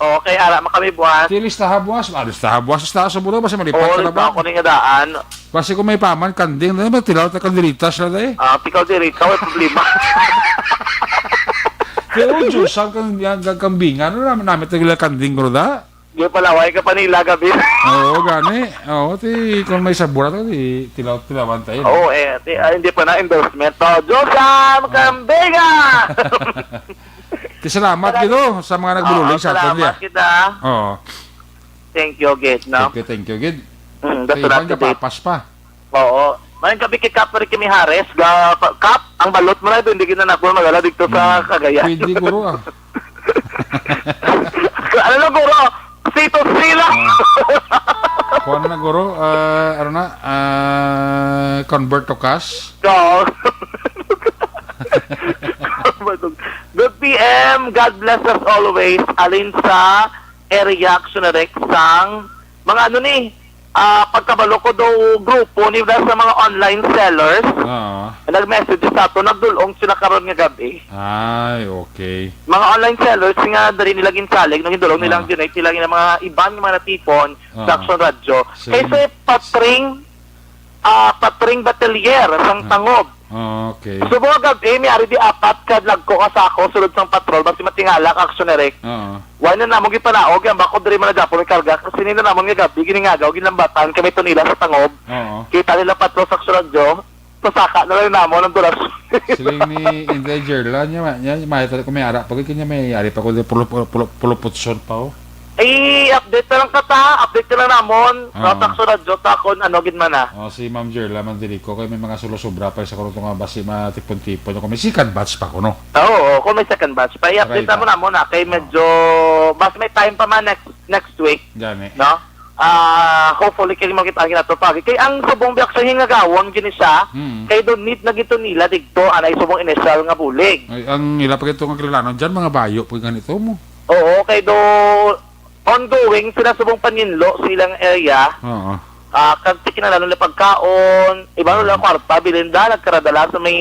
Okay, ara kami buwas. Ti listaha buwas. Listaha buwas. Listaha sa budo. Basta malipat Oo, ka na lista ba? ko ning daan. Basta kung may paman, kanding. Ano ba? Tilaw ta kandilitas na dahi. Pikaw diri, ikaw ay problema. Pero Jusam Kambingan. Ano naman namin tagila kanding ko da? Di palaway ka pa nila gabi. Oo, gani. Oo, ti kung may sabura ta, ti tilawan tayo. Oo, hindi pa na endorsement to. Josam Cambiga! Ti salamat gito sa mga nagbululig sa atin Salamat niya. kita. Oo. Thank you, Git, no? Thank you, Gid. That's Kaya not ibang the date. kapapas pa. Oo. Mayroon kami kay Kap rin kami Hares. Kap, ang balot mo na ito, hindi kinanakbo magala dito sa Cagayan. Pwede guro Ano na, guro? Sito sila! Kung ano na guro, ano na, convert to cash. So, Good PM, God bless us always. Alin sa area action na sang mga ano ni, pagkabalo ko daw grupo ni sa mga online sellers. Oo. Nag-message sa ato, nagdulong sila karon nga gabi. Ay, okay. Mga online sellers nga dari nila ginsalig nang gindulong nilang donate sila ng mga ibang mga natipon sa Action Radio. Kaysa patring batelier sang tangob. Okay. So mga gabi, may ari di apat kad lagko ka sa ako sulod sang patrol basi matingala ka action erek. Oo. Wala na namong gipanaog yan bako diri man na Japon karga kasi nila namong nga gabi giningagaw ginlambatan kami to nila sa tangob. Oo. Kita nila patrol sa Action Radio. Pasaka na lang namon ang dolas. Sila ni Inday Jerla niya mahita ko may ara pag kanya may ari pa ko puluputson pa oh. Update na lang kata, update na lang namon. Sa Action Radio takon ano gid man na. Oh, si Ma'am Jerla Mandirico kay may mga sulo-sobra pa sa karon nga basi matipon-tipon ko may second batch pa ko no. Oo, kung may second batch pa i-update na mo namon na kay medyo mas may time pa man next week. Gani. No? Hopefully kay makita ang nato pagi kay ang subong biyak sa hingagawon gini siya kay do need na gito nila digto anay subong initial nga bulig. Ay, ang ila pa kito nga kilalanon diyan mga bayo pag ganito mo. Oo, kay do ongoing sila subong paninlo sa ilang area. Oo. Kag kinahanglan nila pagkaon, ibang nila kwarta bilinda nagkaradala sa may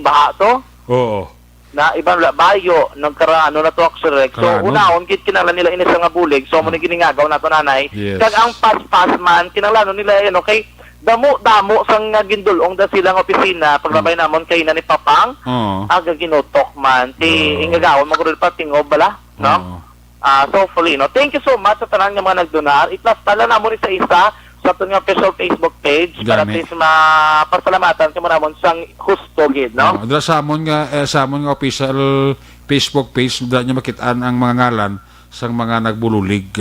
baha to. Oo. Na ibang nila bayo nagkaraano na to aksurek. So Karano. unahon kit kinahanglan nila inis nga bulig. So mo ni giningagaw nato nanay. Yes. Kag ang pas man kinahanglan nila kay damo sang gindulong da silang opisina paglabay namon kay na ni Papang. Oo. Aga ginutok man ti ingagawon magurul pa tingob bala, no? Oo. So hopefully, no? Thank you so much sa tanan nga mga nagdonar. Itlas tala na mo rin sa isa sa ating official Facebook page para Gani. please mapasalamatan ka mo namon sang husto gid, no? Dala sa amon nga official Facebook page dala niya makitaan ang mga ngalan sang mga nagbululig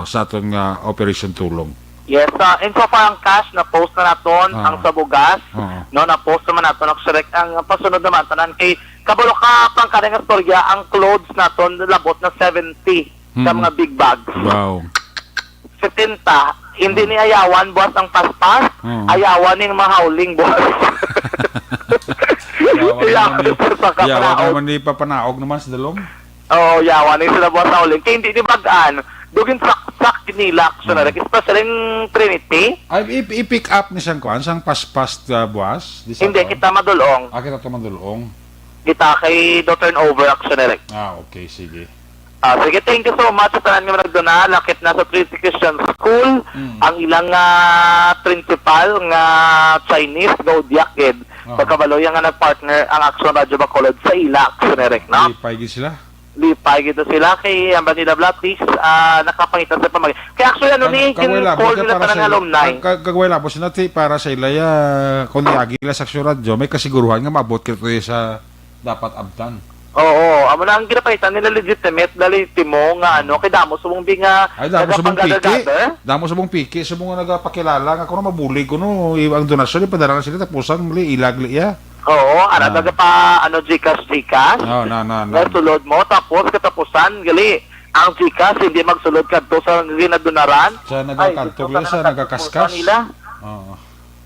sa aton nga Operation Tulong. Yes, and so far ang cash na post na naton ang sabugas, no, na post naman naton ang pasunod naman tanan kay kabalo ka pang kanang storya ang clothes naton labot na 70 sa mga big bags. Wow. 70 hindi ni ayawan boss ang paspas, ayawan ning mahauling boss. Yawan naman ni papanaog naman sa dalom. Oo, yawan ning sila boss hauling. Kaya hindi ni bagaan. Dugin sak nila especially in Trinity. Ay i-pick up ni sang kuan sang paspas buwas. Hindi kita madulong. Kita to madulong. Kita kay do turnover action direct. Okay, sige. Sige, thank you so much sa tanan nga nagdona. Lakit na sa Trinity Christian School. Ang ilang principal nga Chinese Gaudiak gid. Pagkabalo yang nga nagpartner ang Action Radio Bacolod sa ila action direct, no? Lipay gid sila. Lipay gito sila kay ang Manila Blackfish nakapangitan sa pamag. Kaya actually ano ni call nila pa ng alumni. Kagway labos na ti para sa ilaya kung niagila sa Action Radio may kasiguruhan nga maabot kito sa dapat abtan. Oo, amo na ang ginapalitan nila legitimate dali timo nga ano kay damo subong binga damo subong piki subong nagapakilala nga kuno mabulig kuno ang donasyon ipadala na sila tapusan muli ilagli ya. Oo, ara daga pa ano Gcash. No. Sulod mo tapos katapusan gali ang Gcash hindi magsulod kadto sa ginadonaran. Sa nagakantog sa nagakaskas. Oo.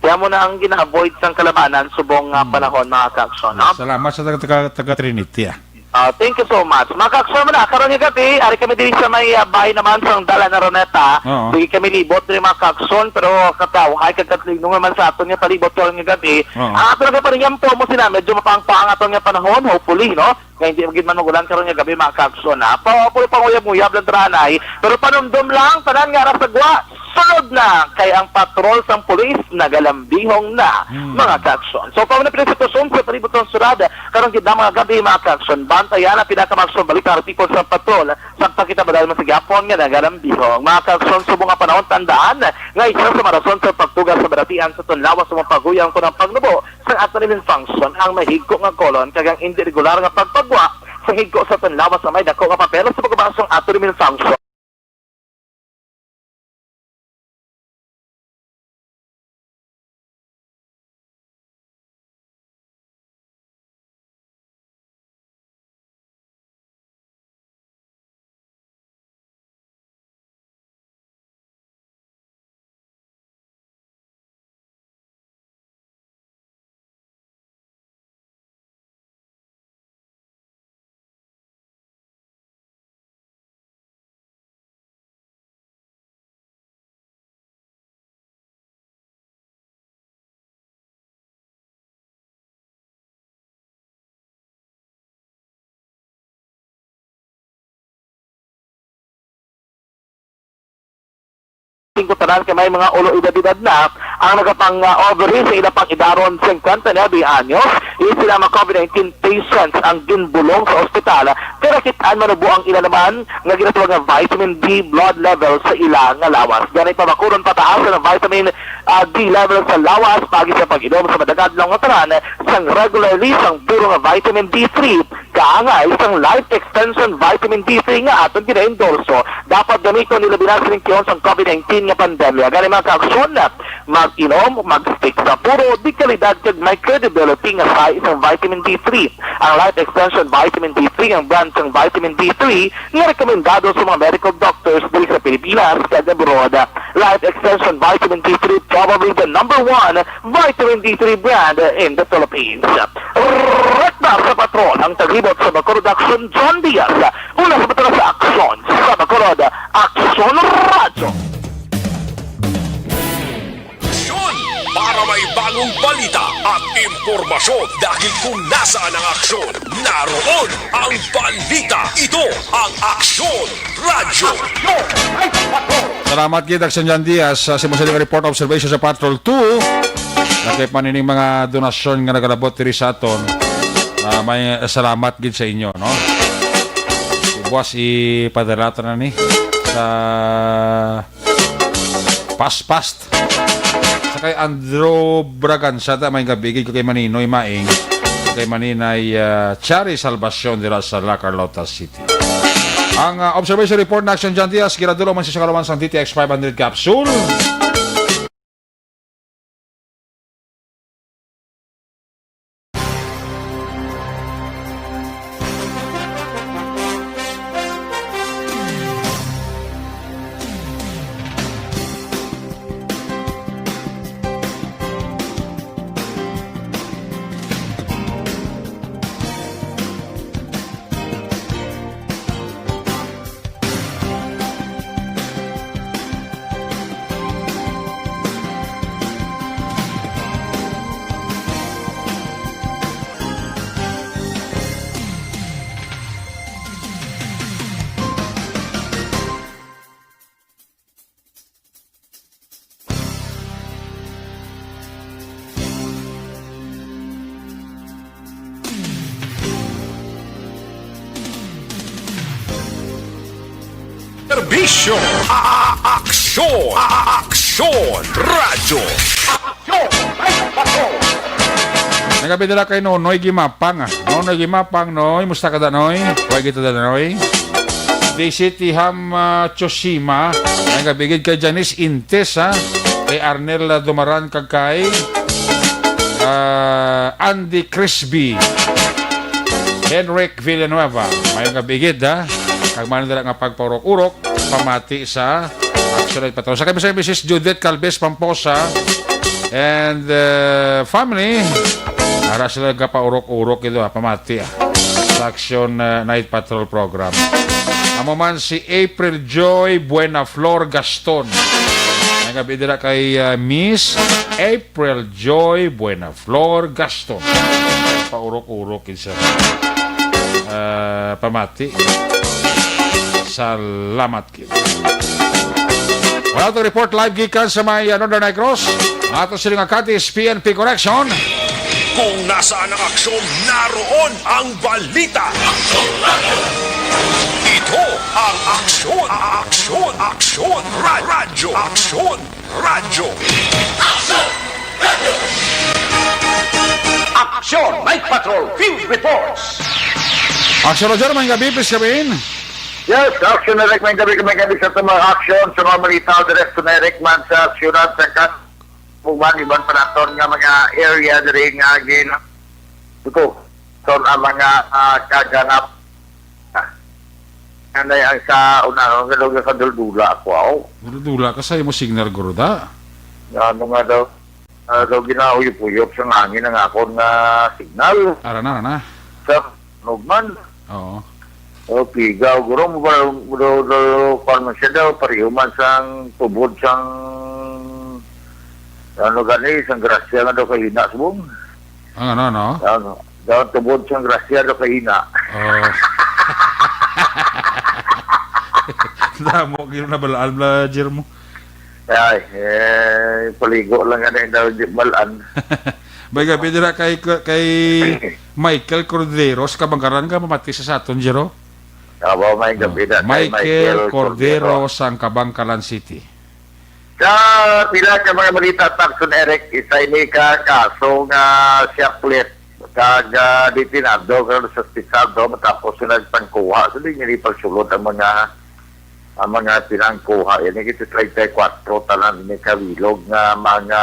Kaya mo na ang gina-avoid sang kalabanan subong panahon mga ka-aksyon. No? Salamat sa taga Trinity. Thank you so much. Mga ka-aksyon mo na, karon nga gabi, ari kami din sa may bahay naman sa Dala na Roneta. Oo. Sige kami libot rin mga ka-aksyon, pero kataw, ay kagkatling nung naman sa aton nga palibot karon nga gabi. Oo. Ang ato nga pa rin yung promo sila, medyo mapangpang aton nga panahon, hopefully, no? Kaya hindi magiging manugulan karon nga gabi mga ka-aksyon, ha? Panguyab-nguyab lang taranay, pero panumdum lang, tanan nga rasagwa, sunod na kay ang patrol sang pulis nagalambihong na mga ka-aksyon. So pa na pinasitwasyon sa palibot ng surada karon gid mga gabi mga ka-aksyon bantayan na pinakamaksyon balik ang artikulo sa patrol sa pagkita badal masigapon nga nagalambihong mga ka-aksyon subong nga panahon tandaan nga isa sa marason sa pagtugas sa baratian sa tunlawas sa mga paguyang kunang pagnubo sa aton function ang mahigko nga kolon kagang irregular nga pagpagwa sa higko sa tunlawas sa may dako nga papel sa pagbabasong aton function. Tingko tanan kay may mga ulo edad na ang nagapang ovary sa ila pang idaron 50 na anyos sila mga COVID-19 patients ang ginbulong sa ospital pero kitaan manubo ang ila naman nga ginatawag nga vitamin D blood level sa ila nga lawas ganay pa makuron pataas ng vitamin D level sa lawas pagi sa pag-inom sa madagad lang nga tanan sang regularly sang puro nga vitamin D3 kaangay isang life extension vitamin D3 nga aton gina-endorso dapat gamiton nila binasiling kiyon sang COVID-19 nga pandemya gani mga ka-aksyon na mag-inom, mag-stick sa puro di kalidad kag may credibility nga sa isang vitamin D3 ang life extension vitamin D3 ang brand sang vitamin D3 nga rekomendado sa mga medical doctors dili sa Pilipinas kag abroad life extension vitamin D3 probably the #1 vitamin D3 brand in the Philippines rekta sa patrol ang taglibot sa Bacolod Action John Diaz una sa patrol sa aksyon sa Bacolod Action Radio. Para may bagong balita at impormasyon dahil kung nasaan ang aksyon, naroon ang balita. Ito ang Aksyon Radio. Salamat gid Action Jan Diaz sa simusiling report observation sa Patrol 2. Nakay panining mga donasyon nga nagalabot diri sa aton. May salamat gid sa inyo, no? Buwas ipadarata na ni sa past. Sa kay Andrew Braganza may gabigid ko kay Maninoy Maing kay Maninay Chari Salvacion dira sa La Carlota City. Ang observation report na Action Jan Diaz giradulo man sa kalawan sang DTX 500 capsule. Serbisyo. Aksyon. Aksyon. Radyo. Nagabidala kay Nonoy Gimapang. Nonoy Gimapang, Noy. Musta ka da, Noy? Huwag kita da, Noy. Visit Ham Choshima. Nagabigid kay Janice Intes, ha? Kay Arnel Dumaran kag kay Andy Crisby. Henrik Villanueva. May nagabigid, ha? Kag manila nga pagpaurok-urok pamati sa Action Patrol. Sa kami sa Mrs. Judith Calves Pamposa and family. Ara sila kapaurok-urok ito, pamati sa Action Night Patrol program. Amo man si April Joy Buenaflor Gaston. Ang gabi dira kay Miss April Joy Buenaflor Gaston. Paurok-urok isa. Pamati. Salamat kit. Wala to report live gikan sa may Northern Negros. Ato silang Akatis PNP Correction. Kung nasaan ang aksyon, naroon ang balita. Ito ang aksyon, aksyon, aksyon, radyo, aksyon, radyo. Action Night Patrol Field Reports. Action Roger, may gabi, please sabihin. Yes, action na Rick, may gabi sa mga action sa mga malitaw direkto na Rick man sa siyudad sa Buman, ibang panaton nga mga area dari nga gina. Ito, so ang mga kaganap. Ano yung sa una, nga sa duldula ako. Duldula ka sa mo signal guruda. Ano nga daw, daw ginahuyop-uyop sa hangin ang ako nga signal. Arana. Sa nugman. Oo. O pigaw, guro mo ba, parang siya daw, parihuman sang tubod sang ano gani, isang grasya nga daw kahina subong. Ano? Daw tubod siyang grasya daw kahina. Oh. Damo, gino na balaan bla, Jer mo. Ay, paligo lang nga daw balaan. Bay gabi dira kay Michael Corderos, kabangkaran ka mamati sa aton, Jero? Aba, may gabi na. Michael Corderos ang Kabangkalan City. Sa pila ka mga balita Takson Eric, isa ini ka kaso nga shoplift kag detinado karon sa spisado matapos sila pangkuha. So di nila pagsulod ang mga pinangkuha. Yan ito 34 tanan ni kabilog nga mga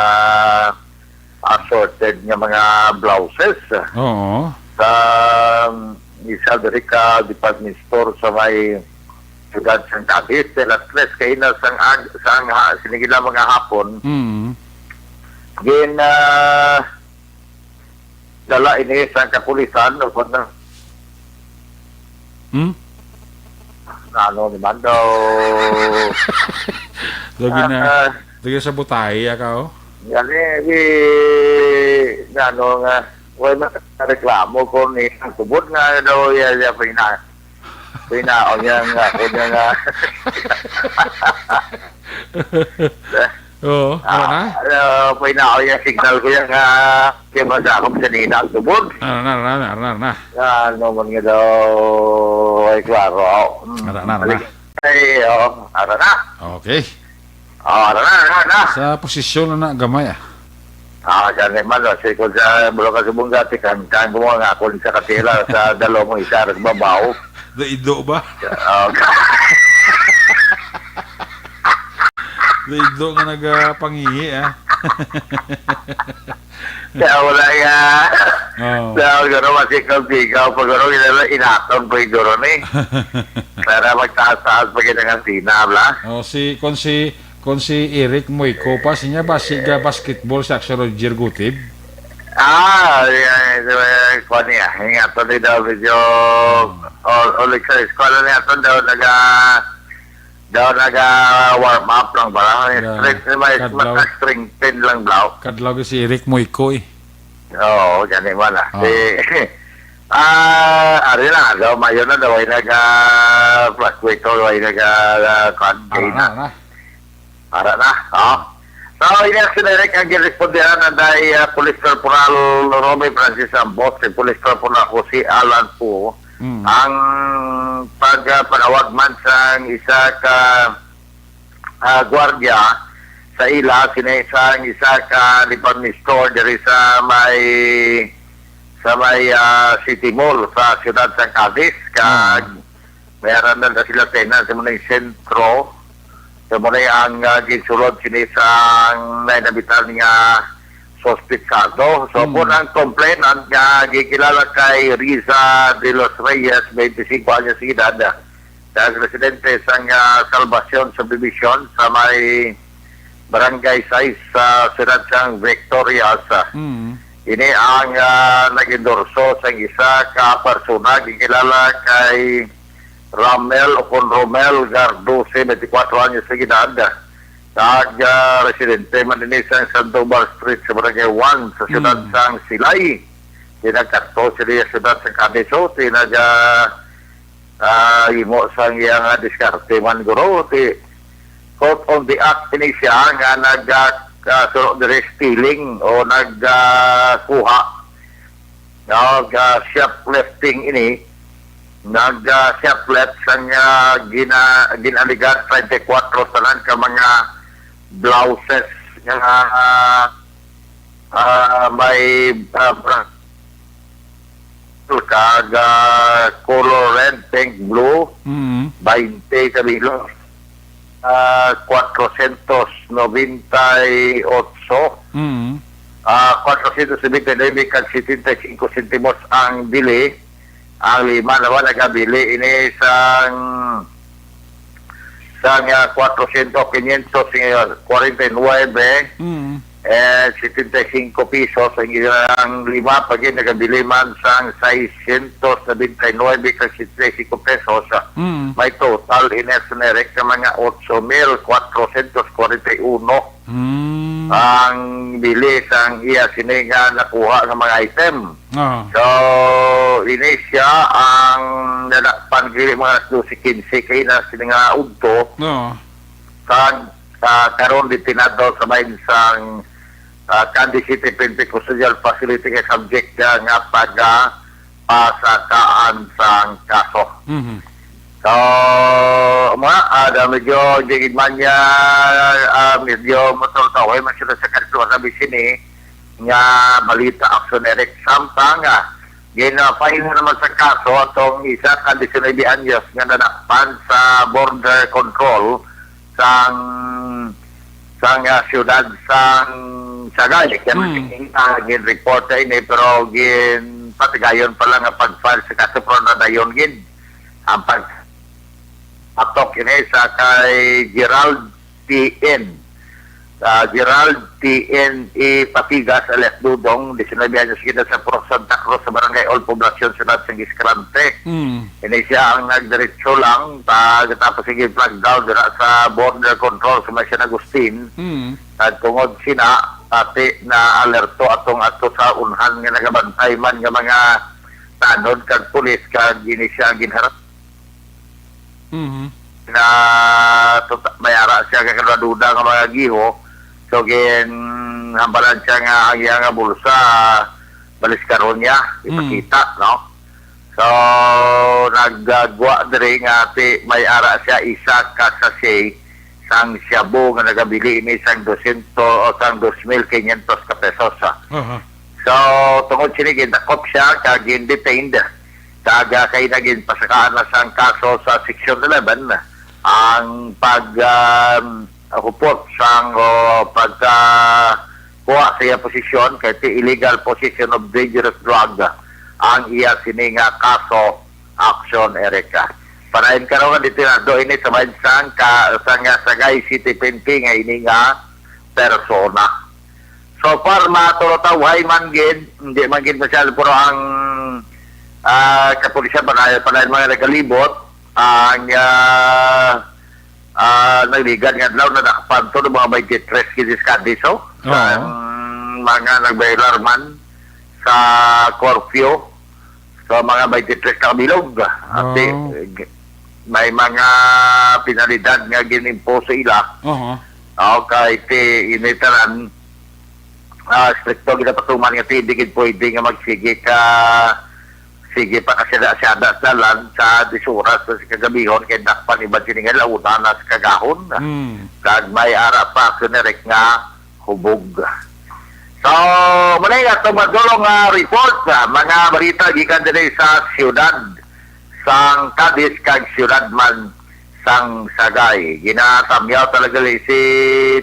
assorted nga mga blouses. Oo. Sa isa diri ka department store sa may siyudad sang Cavite, las 3 kay na sang sinigila mga hapon. Gin dala ini sa kapulisan o kung ano naman daw Lagi sa butay ka o? yan ano nga way reklamo ko ni ang tubod nga daw yan Pinaon niya nga, kunya nga. Oo, ano na? Pinaon niya, signal ko yan nga, kaya masa akong sanina ang tubod. Ano na. Ano man nga daw, ay klaro. Ano na. Ay, ano na. Okay. Ano na. Sa posisyon na gamay Diyan naman, kasi kung sa Bulacan Subong dati, kan gumawa nga ako sa katila sa dalawang isa, nagbabaw. Daido ba? Daido nga nagpangihi Kaya wala nga. Kaya gano'n masikal-sikal. Pag gano'n inaton po yung gano'n Para magtaas-taas pa kinang sinabla. Kung si Eric Moico pa, siya ba siya basketball sa Action Roger Gutib? Kung niya, hingaton din daw medyo ulit sa eskwala niya ito daw naga-warm up lang ba? String lang daw. Kadlaw si Eric Moico Oo, ganyan mo na. Ari na daw, mayo na daw ay naga-fluctuate ay naga-contain Para na, So, inaction Eric, ang girespondihan na dahil Police Corporal Romy Francis Ambos, si Police Corporal Jose Alan Po, ang pagpanawag man sa isa ka gwardiya sa ila, sinaysa ang isa ka department store dari sa may City Mall sa siyudad sa Cadiz, kag mayroon na sila tenan sa muna yung sentro. So muna ang ginsulod sinisang nainabitan nga sospitsado. So po ang complainant nga gikilala kay Riza de los Reyes, 25 anyos de edad, dahil residente sa Salvacion Subdivision sa may barangay 6 sa Siyudad sang Victorias. Ini ang nag-endorso sa isa ka persona gikilala kay Ramel Gardose, 24 anyos sa edad. Residente man din sa Sandoval Street sa Barangay 1 sa Siyudad sang Silay. Tinagkato sila sa Siyudad sa Cadizo, imo sang iyang diskarte man guro. Court on the act ini siya nga nagsulok dire stealing o nagkuha. Shoplifting ini. Nag-shoplift sang ginaligan 24 tanan ka mga blouses nga may kag color red, pink, blue, 20 kabilo. 498 479 kag 75 sentimos ang bili. Ang 5 naman nagabili ini sang 400, 549 75 pesos ang 5 pag nagabili man sang 679 kag 75 pesos. May total inersonerek na mga 8,441 ang bili sang iya sininga nakuha ng mga item. So ini siya ang nadakpan gili mga 12-15 kay na sininga udto karon ditinado sa main sang Candy City Pentecostal Facility kay subject nga pasakaan sang kaso. So, medyo jigid man niya, medyo matultaway man sila sa kanto sa bisini nga balita actioneric samtang ginapahin naman sa kaso atong isa ka 19 anyos nga nadakpan sa border control sang siyudad sang Sagay. Kaya gin-report ini pero patigayon pa lang ang pag-file sa kaso pero nadayon gin ang atok ini sa kay Gerald T.N. Gerald T.N.E. Patigas alias Dudong, 19 anyos kita sa Puro Santa Cruz sa Barangay All Poblacion Sunod sa Giskrante. Ini siya ang nagdiretso lang tapos sige flag down dira sa border control sa San Agustin. At tungod sina ati na alerto atong ato sa unhan nga nagabantay man nga mga tanod kag pulis kag gini siya ginharap na mayara siya kakaduda ng mga giho. So hambalan siya nga ang iyang bulsa balis karon niya ipakita, no? So naggagwa diri nga ati may ara siya isa ka sachet sang shabu nga nagabili ini sang 200 o sang 2,500 ka pesos. So tungod sini gindakop siya kag detained kaga kay naging pasakaan na sang kaso sa Section 11 ang report sang pagkuha sa iya posisyon kay illegal possession of dangerous drug ang iya sininga kaso action Erika. Parahin karon nga ditinado ini sa bansang Sagay City Painting nga ini nga persona. So far matulotawhay man gid, hindi man gid masyal pero ang kapulisan panahin mga nagalibot ang nagligan nga daw na nakapanto ng mga 23 kidis Cadizo mga nagbailar man sa curfew so mga 23 kabilog at may mga penalidad nga ginimpo sa ila kay initaran stricto ginapatuman nga tindigid pwede nga magsige ka sige pa kasi nasyada dalan sa disuras sa kagabihon kay dakpan iba sininga launa na sa kagahon kag may ara pa kunerek nga hubog. So muna nga itong madulong report mga balita gikan din sa siyudad sang Cadiz kag siyudad man sang Sagay. Ginatamyaw talaga si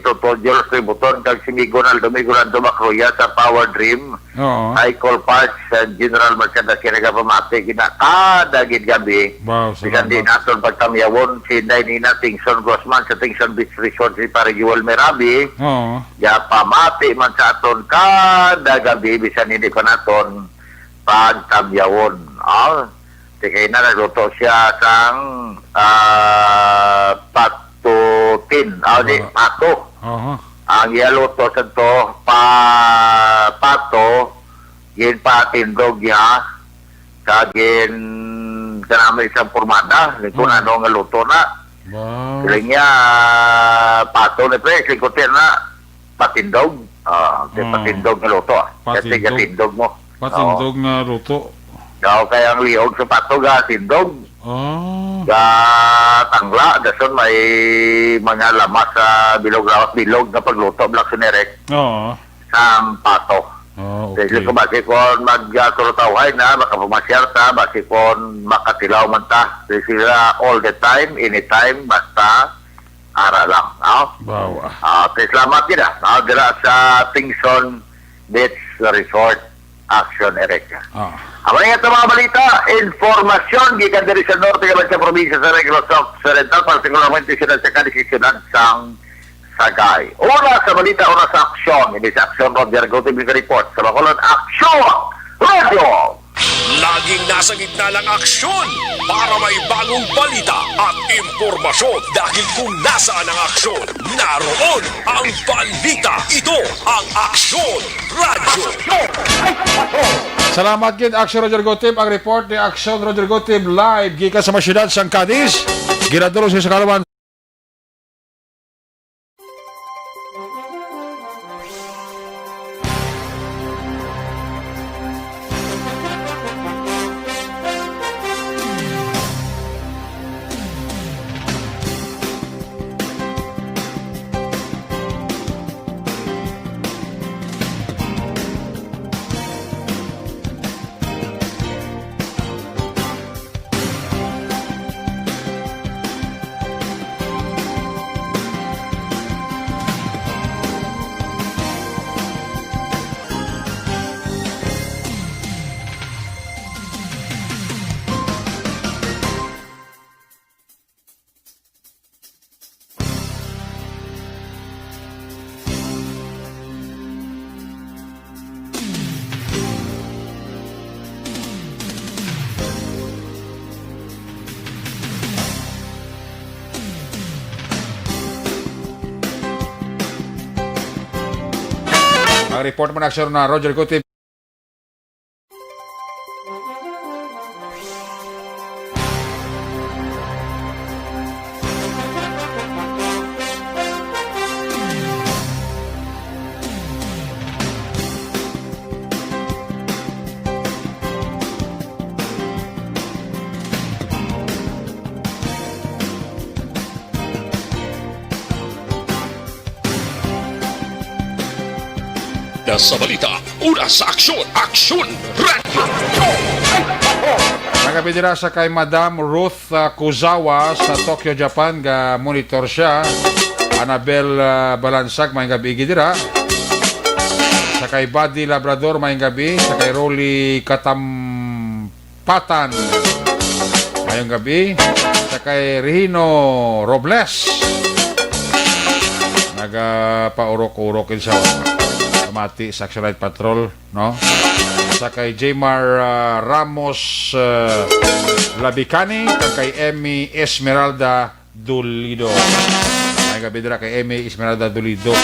Toto Jules Tributon kag si Miguel Domingolando Macroya sa Power Dream. Oo. Icol Parks and General Merchandise kinaga pamati ginakada gid gabi. Wow, Bisan din salamat. naton pagtamyawon si Nina Tingson Grossman sa Tingson Beach Resort si Pare Joel Merabi. Oo. Ya pamati man sa aton kada gabi bisan hindi pa naton pagtamyawon. Kaya na nagluto siya sang patutin. Di, pato. Oo. Ang yaluto sa to, pato, gin patindog niya, kagin kanamay isang formada, kung ano nga luto na. Wow. Kaya niya, pato na pre, sikutin na, patindog. Patindog nga luto. Kasi Patindog. katindog mo. Patindog nga luto. Kaya ang liog sa pato, tindog. Oh. Tangla, dason may mga lamas sa bilog na pagluto, Black Sunerek, Oo. sa pato. Oh, Kasi okay. kung basi kon magturutaway na, makapamasyar ta, basi kon makatilaw man ta. Kasi sila all the time, anytime, basta ara lang. Wow. Salamat yun dira sa Tingson Beach Resort Action Ereka. Amay nga ito mga balita, informasyon gikan diri sa norte kaban sa probinsya sa Negros Occidental, partikularmente sa kadisisyonan sang Sagay. Una sa balita, una sa aksyon. Hindi sa aksyon, Roger Gotim report sa Bacolod. Aksyon! Radio! Laging nasa gitna ng aksyon para may bagong balita at impormasyon dahil kung nasaan ang aksyon, naroon ang balita. Ito ang Aksyon Radio. Salamat gid Action Roger Gotib. Ang report ni Action Roger Gotib live gikan sa mga syudad sang Cadiz. Ginaduro sa kalaban. Ang report mo na Action na Roger Gotib. Sa balita, una sa aksyon, Aksyon Radio. Nagabidira sa kay Madam Ruth Kuzawa sa Tokyo, Japan. Ga monitor siya. Annabel Balansag, may gabi gidira. Sa kay Buddy Labrador, may gabi. Sa kay Rolly Katampatan, mayong gabi. Sa kay Rihino Robles, nagapaurok-urokin siya. Mati sa Action Light Patrol, no? Sa kay Jmar Ramos Labicani, kay Emmy Esmeralda Dulido. Ay gabi dira kay Emmy Esmeralda Dulido.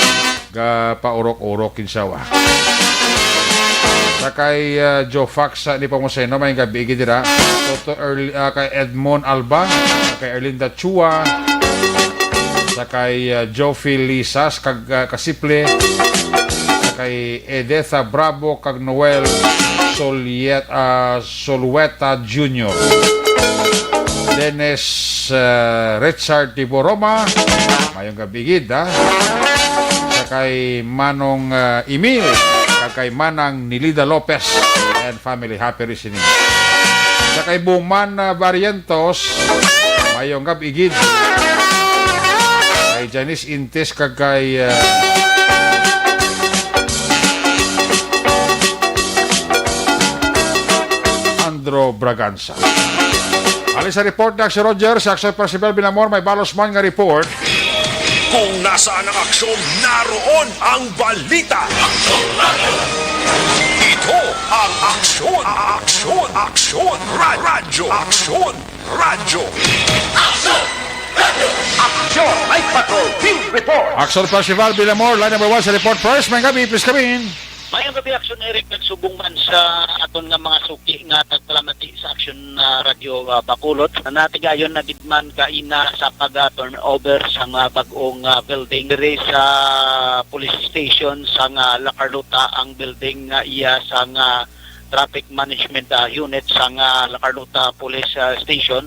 Ga paurok-urokin siya wa. Sa kay Joe Fax ni Pamoseno, may gabi dira. Toto kay Edmond Alba, sa kay Erlinda Chua, sa kay Joe Lisas kag Kasiple, kay Edetha Bravo kag Noel Solueta Jr. Dennis Richard Tiboroma, mayong gabigid sa kay Manong Emil kag kay Manang Nilida Lopez and family, happy listening. Sa kay Buman Barrientos, Mayong gabi igid. Kay Janice Intes kag kay Andro Braganza. Alis sa report na si Roger, sa Action Percival Binamor, may balos man nga report. Kung nasaan ang aksyon, naroon ang balita. Ito ang aksyon, aksyon, aksyon, radyo, aksyon, radyo. Action! Night Patrol Field Report! Action Percival Binamor, line number 1 sa report first. May gabi, please come in. Mayang gabi, Action Eric, nagsubong man sa aton nga mga suki nga tagpalamati sa Action Radio Bacolod. Natigayon na gidman kaina sa pag-turnover sa nga bag-ong building diri sa police station sa nga La Carlota, ang building nga iya sa nga traffic management unit sa nga La Carlota Police Station.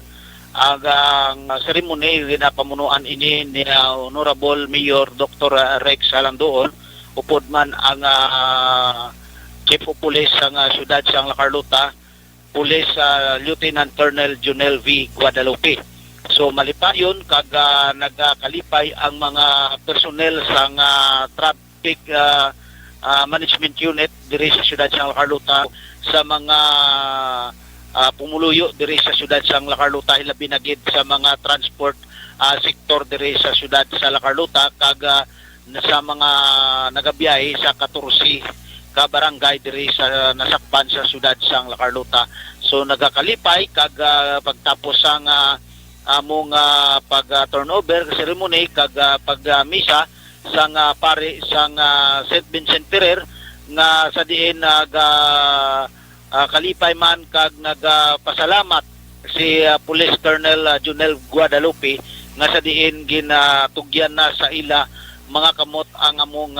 Ang ceremony na pamunuan ini ni Honorable Mayor Dr. Rex Alandoon. Upod man ang Chief of Police sa siyudad sa La Carlota, Police Lieutenant Colonel Junel V. Guadalupe. So malipayon kag nagkalipay ang mga personnel sa traffic management unit diri sa siyudad sa La Carlota sa mga pumuluyo diri sa siyudad sa La Carlota, hilabi na gid sa mga transport sektor diri sa siyudad sa La Carlota kag sa mga nagabiyahe sa 14 ka barangay diri sa nasakpan sa siyudad sa La Carlota. So nagakalipay kag pagtapos ang among pag-turnover ceremony kag pagmisa sa pare sa St. Vincent Ferrer nga sa diin kalipay man kag nagpasalamat si Police Colonel Junel Guadalupe nga sa diin ginatugyan na sa ila mga kamot ang among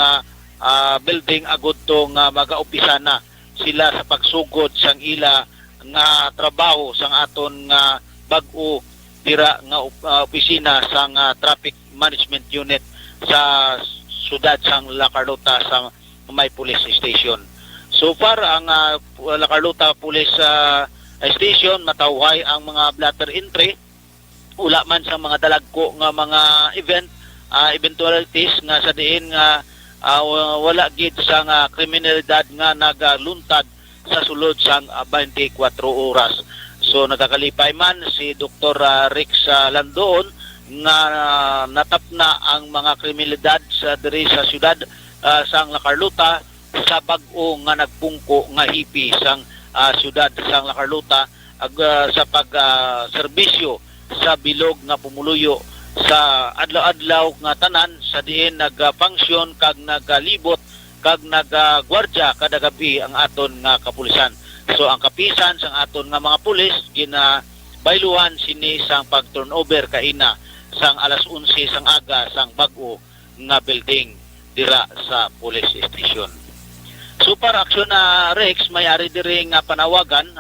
building agud to nga mag-umpisa na sila sa pagsugod sang ila nga trabaho sang aton nga bag-o dira nga opisina sang traffic management unit sa siyudad sang La Carlota sa may police station. So far ang La Carlota Police Station matawhay ang mga blatter entry, ula man sa mga dalagko nga mga eventualities nga sa diin nga wala gid sa kriminalidad nga nagaluntad sa sulod sang 24 oras. So nagakalipay man si Dr. Rex Landoon nga natapna ang mga kriminalidad sa diri sa siyudad sang La Carlota sa bag-o nga nagpungko nga hipi sang siyudad sang La Carlota sa pag-serbisyo sa bilog nga pumuluyo sa adlaw-adlaw nga tanan sa diin nag-function kag nagalibot kag nagagwardya kada gabi ang aton nga kapulisan. So ang kapisan sang aton nga mga pulis ginabayluhan sini sang pag-turnover kaina sang alas 11 sang aga sang bag-o nga building dira sa police station. So para aksyon na Rex may-ari diri nga panawagan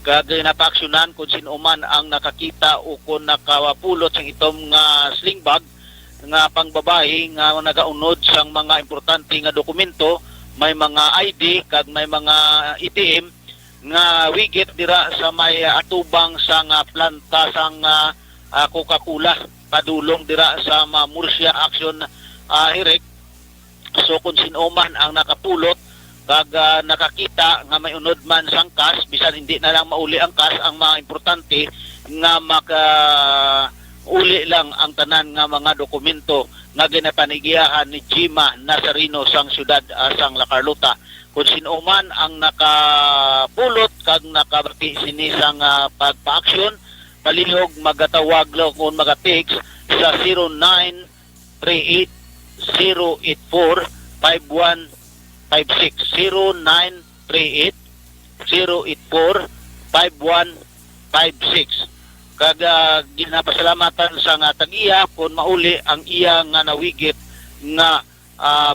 kag napaaksyonan kung sino man ang nakakita o kung nakapulot sang itom nga sling bag nga pangbabae nga nagaunod sang mga importante nga dokumento, may mga ID kag may mga ATM nga wigit dira sa may atubang sang planta sang Coca-Cola padulong dira sa Murcia Action Eric. So kung sino man ang nakapulot kag nakakita nga may unod man sang cash, bisan hindi na lang mauli ang cash, ang mga importante nga uli lang ang tanan nga mga dokumento nga ginapanigiyahan ni Jima Nazarino sang siyudad sang La Carlota. Kung sino man ang nakapulot kag nakabati sini sang pagpa-aksyon, palihog magatawag lang kung magatext sa 0938-084-5156 0938-084-5156. Kag ginapasalamatan sa nga tag-iya kung mauli ang iya nga nawigit nga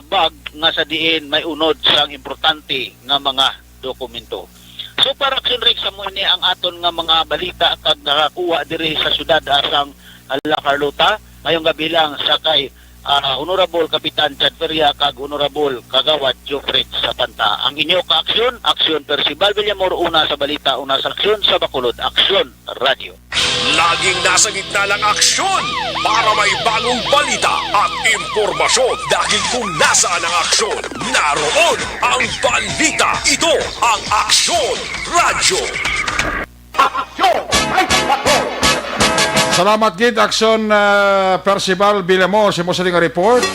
bag nga sa diin may unod sang importante nga mga dokumento. So para Rex sa mo ni ang aton nga mga balita kag nakakuha diri sa siyudad asang La Carlota ngayong gabi lang sa kay Honorable Kapitan Chad Feria kag Honorable Kagawad Jofred Sapanta. Ang inyo ka-aksyon, Aksyon Percival Villamor, una sa balita, una sa aksyon sa Bacolod, Aksyon Radio. Laging nasa gitna ng aksyon para may bagong balita at impormasyon. Dahil kung nasaan ang aksyon, naroon ang balita. Ito ang Aksyon Radio. Aksyon! Night Patrol! Salamat gid Aksyon Percival Villamor sa mo sa report.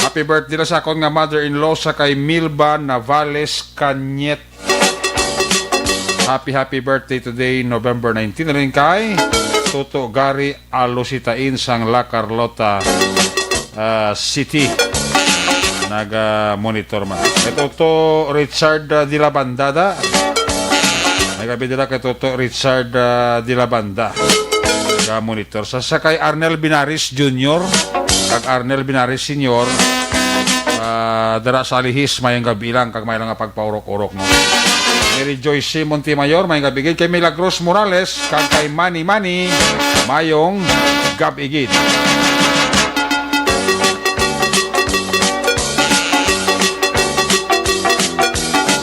Happy birthday na sa akong nga mother-in-law sa kay Milba Navales Canyet. Happy birthday today, November 19. Rin kay Toto Gary Alositain sang La Carlota City. Nag-monitor man. Kay Toto Richard de la Bandada. Nagabidila kay Toto Richard de la Banda. Nag-monitor. Sa kay Arnel Binaris Jr. Kag Arnel Binaris Sr. Dara sa alihis mayang gabi lang kag may lang nga pagpaurok-urok no. Mary Joyce Montemayor mayang gabi kay Milagros Morales kag kay Manny mayong gabi.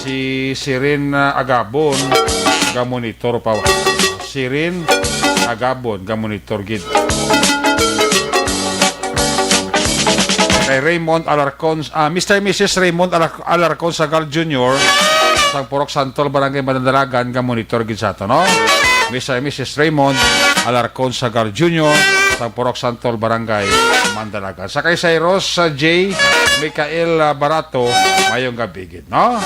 Si Sirin Agabon ga-monitor pa. Sirin Agabon ga-monitor gid. Kay Raymond Alarcon, Mr. and Mrs. Raymond Alarcon Sagal Jr. sa Purok Santol, Barangay Madandalagan, ga-monitor gid sa ito, no? Mr. and Mrs. Raymond Alarcon Sagal Jr. sa Purok Santol, Barangay Mandalagan. Sa kay Cyrus J. Michael Barato, mayong gabi gid, no?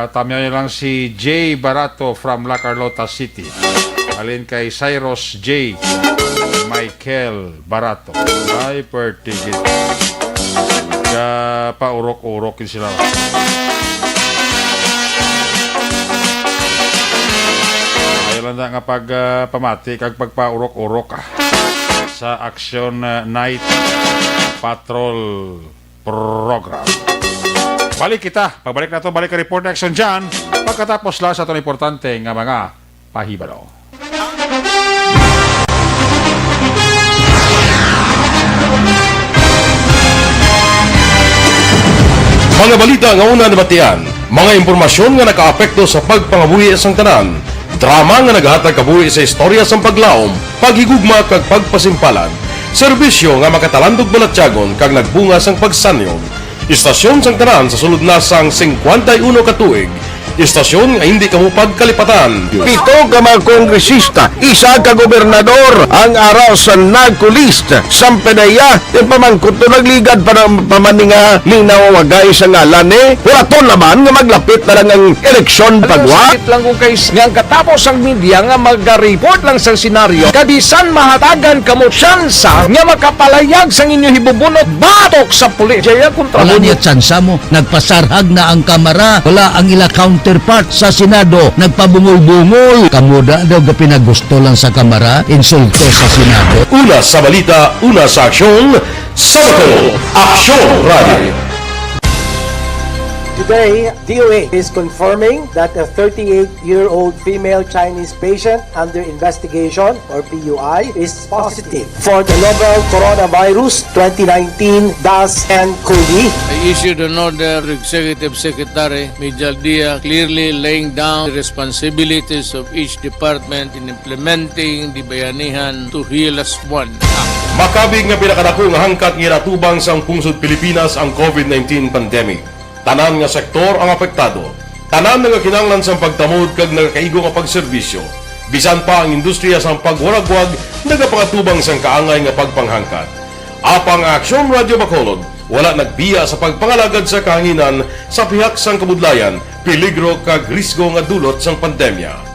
Tamyan nyo lang si J. Barato from La Carlota City. Alin kay Cyrus J. Michael Barato. Ay, pertigit. Kaya paurok-urokin sila. Ayaw lang na nga pagpamati kag pagpaurok-urok sa Aksyon Night Patrol Program. Balik kita. Pagbalik na ito, balik ka report na action dyan. Pagkatapos lang sa itong importante nga mga pahibalo. Mga balita nga una nabatian, mga impormasyon nga nakaapekto sa pagpangabuhi sang tanan, drama nga naghatag kabuhi sa istorya sang paglaom, paghigugma kag pagpasimpalan, serbisyo nga makatalandog balatyagon kag nagbunga sang pagsanyong. Istasyon sang tanan sa sulod na sang 51 katuig. Istasyon nga hindi kamupag kalipatan. Pito ka mga kongresista, isa ka gobernador, ang araw sa nagkulist, sampedaya, yung pamangkot to nagligad para pamaninga linaw wagay sa ngalan wala to naman nga maglapit na lang ang eleksyon pagwa. Sakit lang kung kayo nga katapos ang media nga mag-report lang sa senaryo, kadisan mahatagan kamo tsansa nga makapalayag sa inyo hibubunot batok sa pulis. Jaya kontra wala niya tsansa mo, nagpasarhag na ang kamera, wala ang ila counterpart sa Senado, nagpabungol-bungol. Kamuda daw ga pinagusto lang sa kamera, insulto sa Senado. Una sa balita, una sa aksyon, sa Bacolod, Aksyon Radio. Today, DOA is confirming that a 38-year-old female Chinese patient under investigation, or PUI, is positive for the novel coronavirus 2019 DAS-CoV. I issued an order to Executive Secretary Mijal Dia clearly laying down the responsibilities of each department in implementing the Bayanihan to Heal as One Act. Makabig nga pinakadako nga hangkat nga natubang sa pungsod Pilipinas ang COVID-19 pandemic. Tanan nga sektor ang apektado. Tanan nga kinahanglan sa pagtamod kag nagakaigo nga pagserbisyo. Bisan pa ang industriya sa pagwaragwag nagapangatubang sang kaangay nga pagpanghangkat. Apang Aksyon Radio Bacolod wala nagbiya sa pagpangalagad sa kahanginan sa pihak sang kabudlayan, peligro kag risgo nga dulot sang pandemya.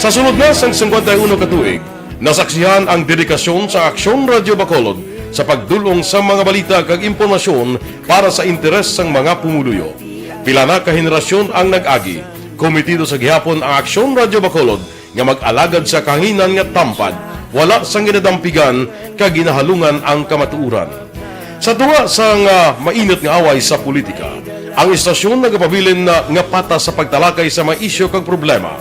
Sa sunod na sang 51 katuig, nasaksihan ang dedikasyon sa Aksyon Radio Bacolod sa pagdulong sa mga balita kag impormasyon para sa interes sang mga pumuluyo. Pila na ka henerasyon ang nag-agi, komitido sa gihapon ang Aksyon Radio Bacolod nga mag-alagad sa kahanginan nga tampad, wala sang ginadampigan kag ginahalungan ang kamatuuran. Sa tunga sang mainit nga away sa politika, Ang istasyon nagapabilin na nga pata sa pagtalakay sa mga isyu kag problema.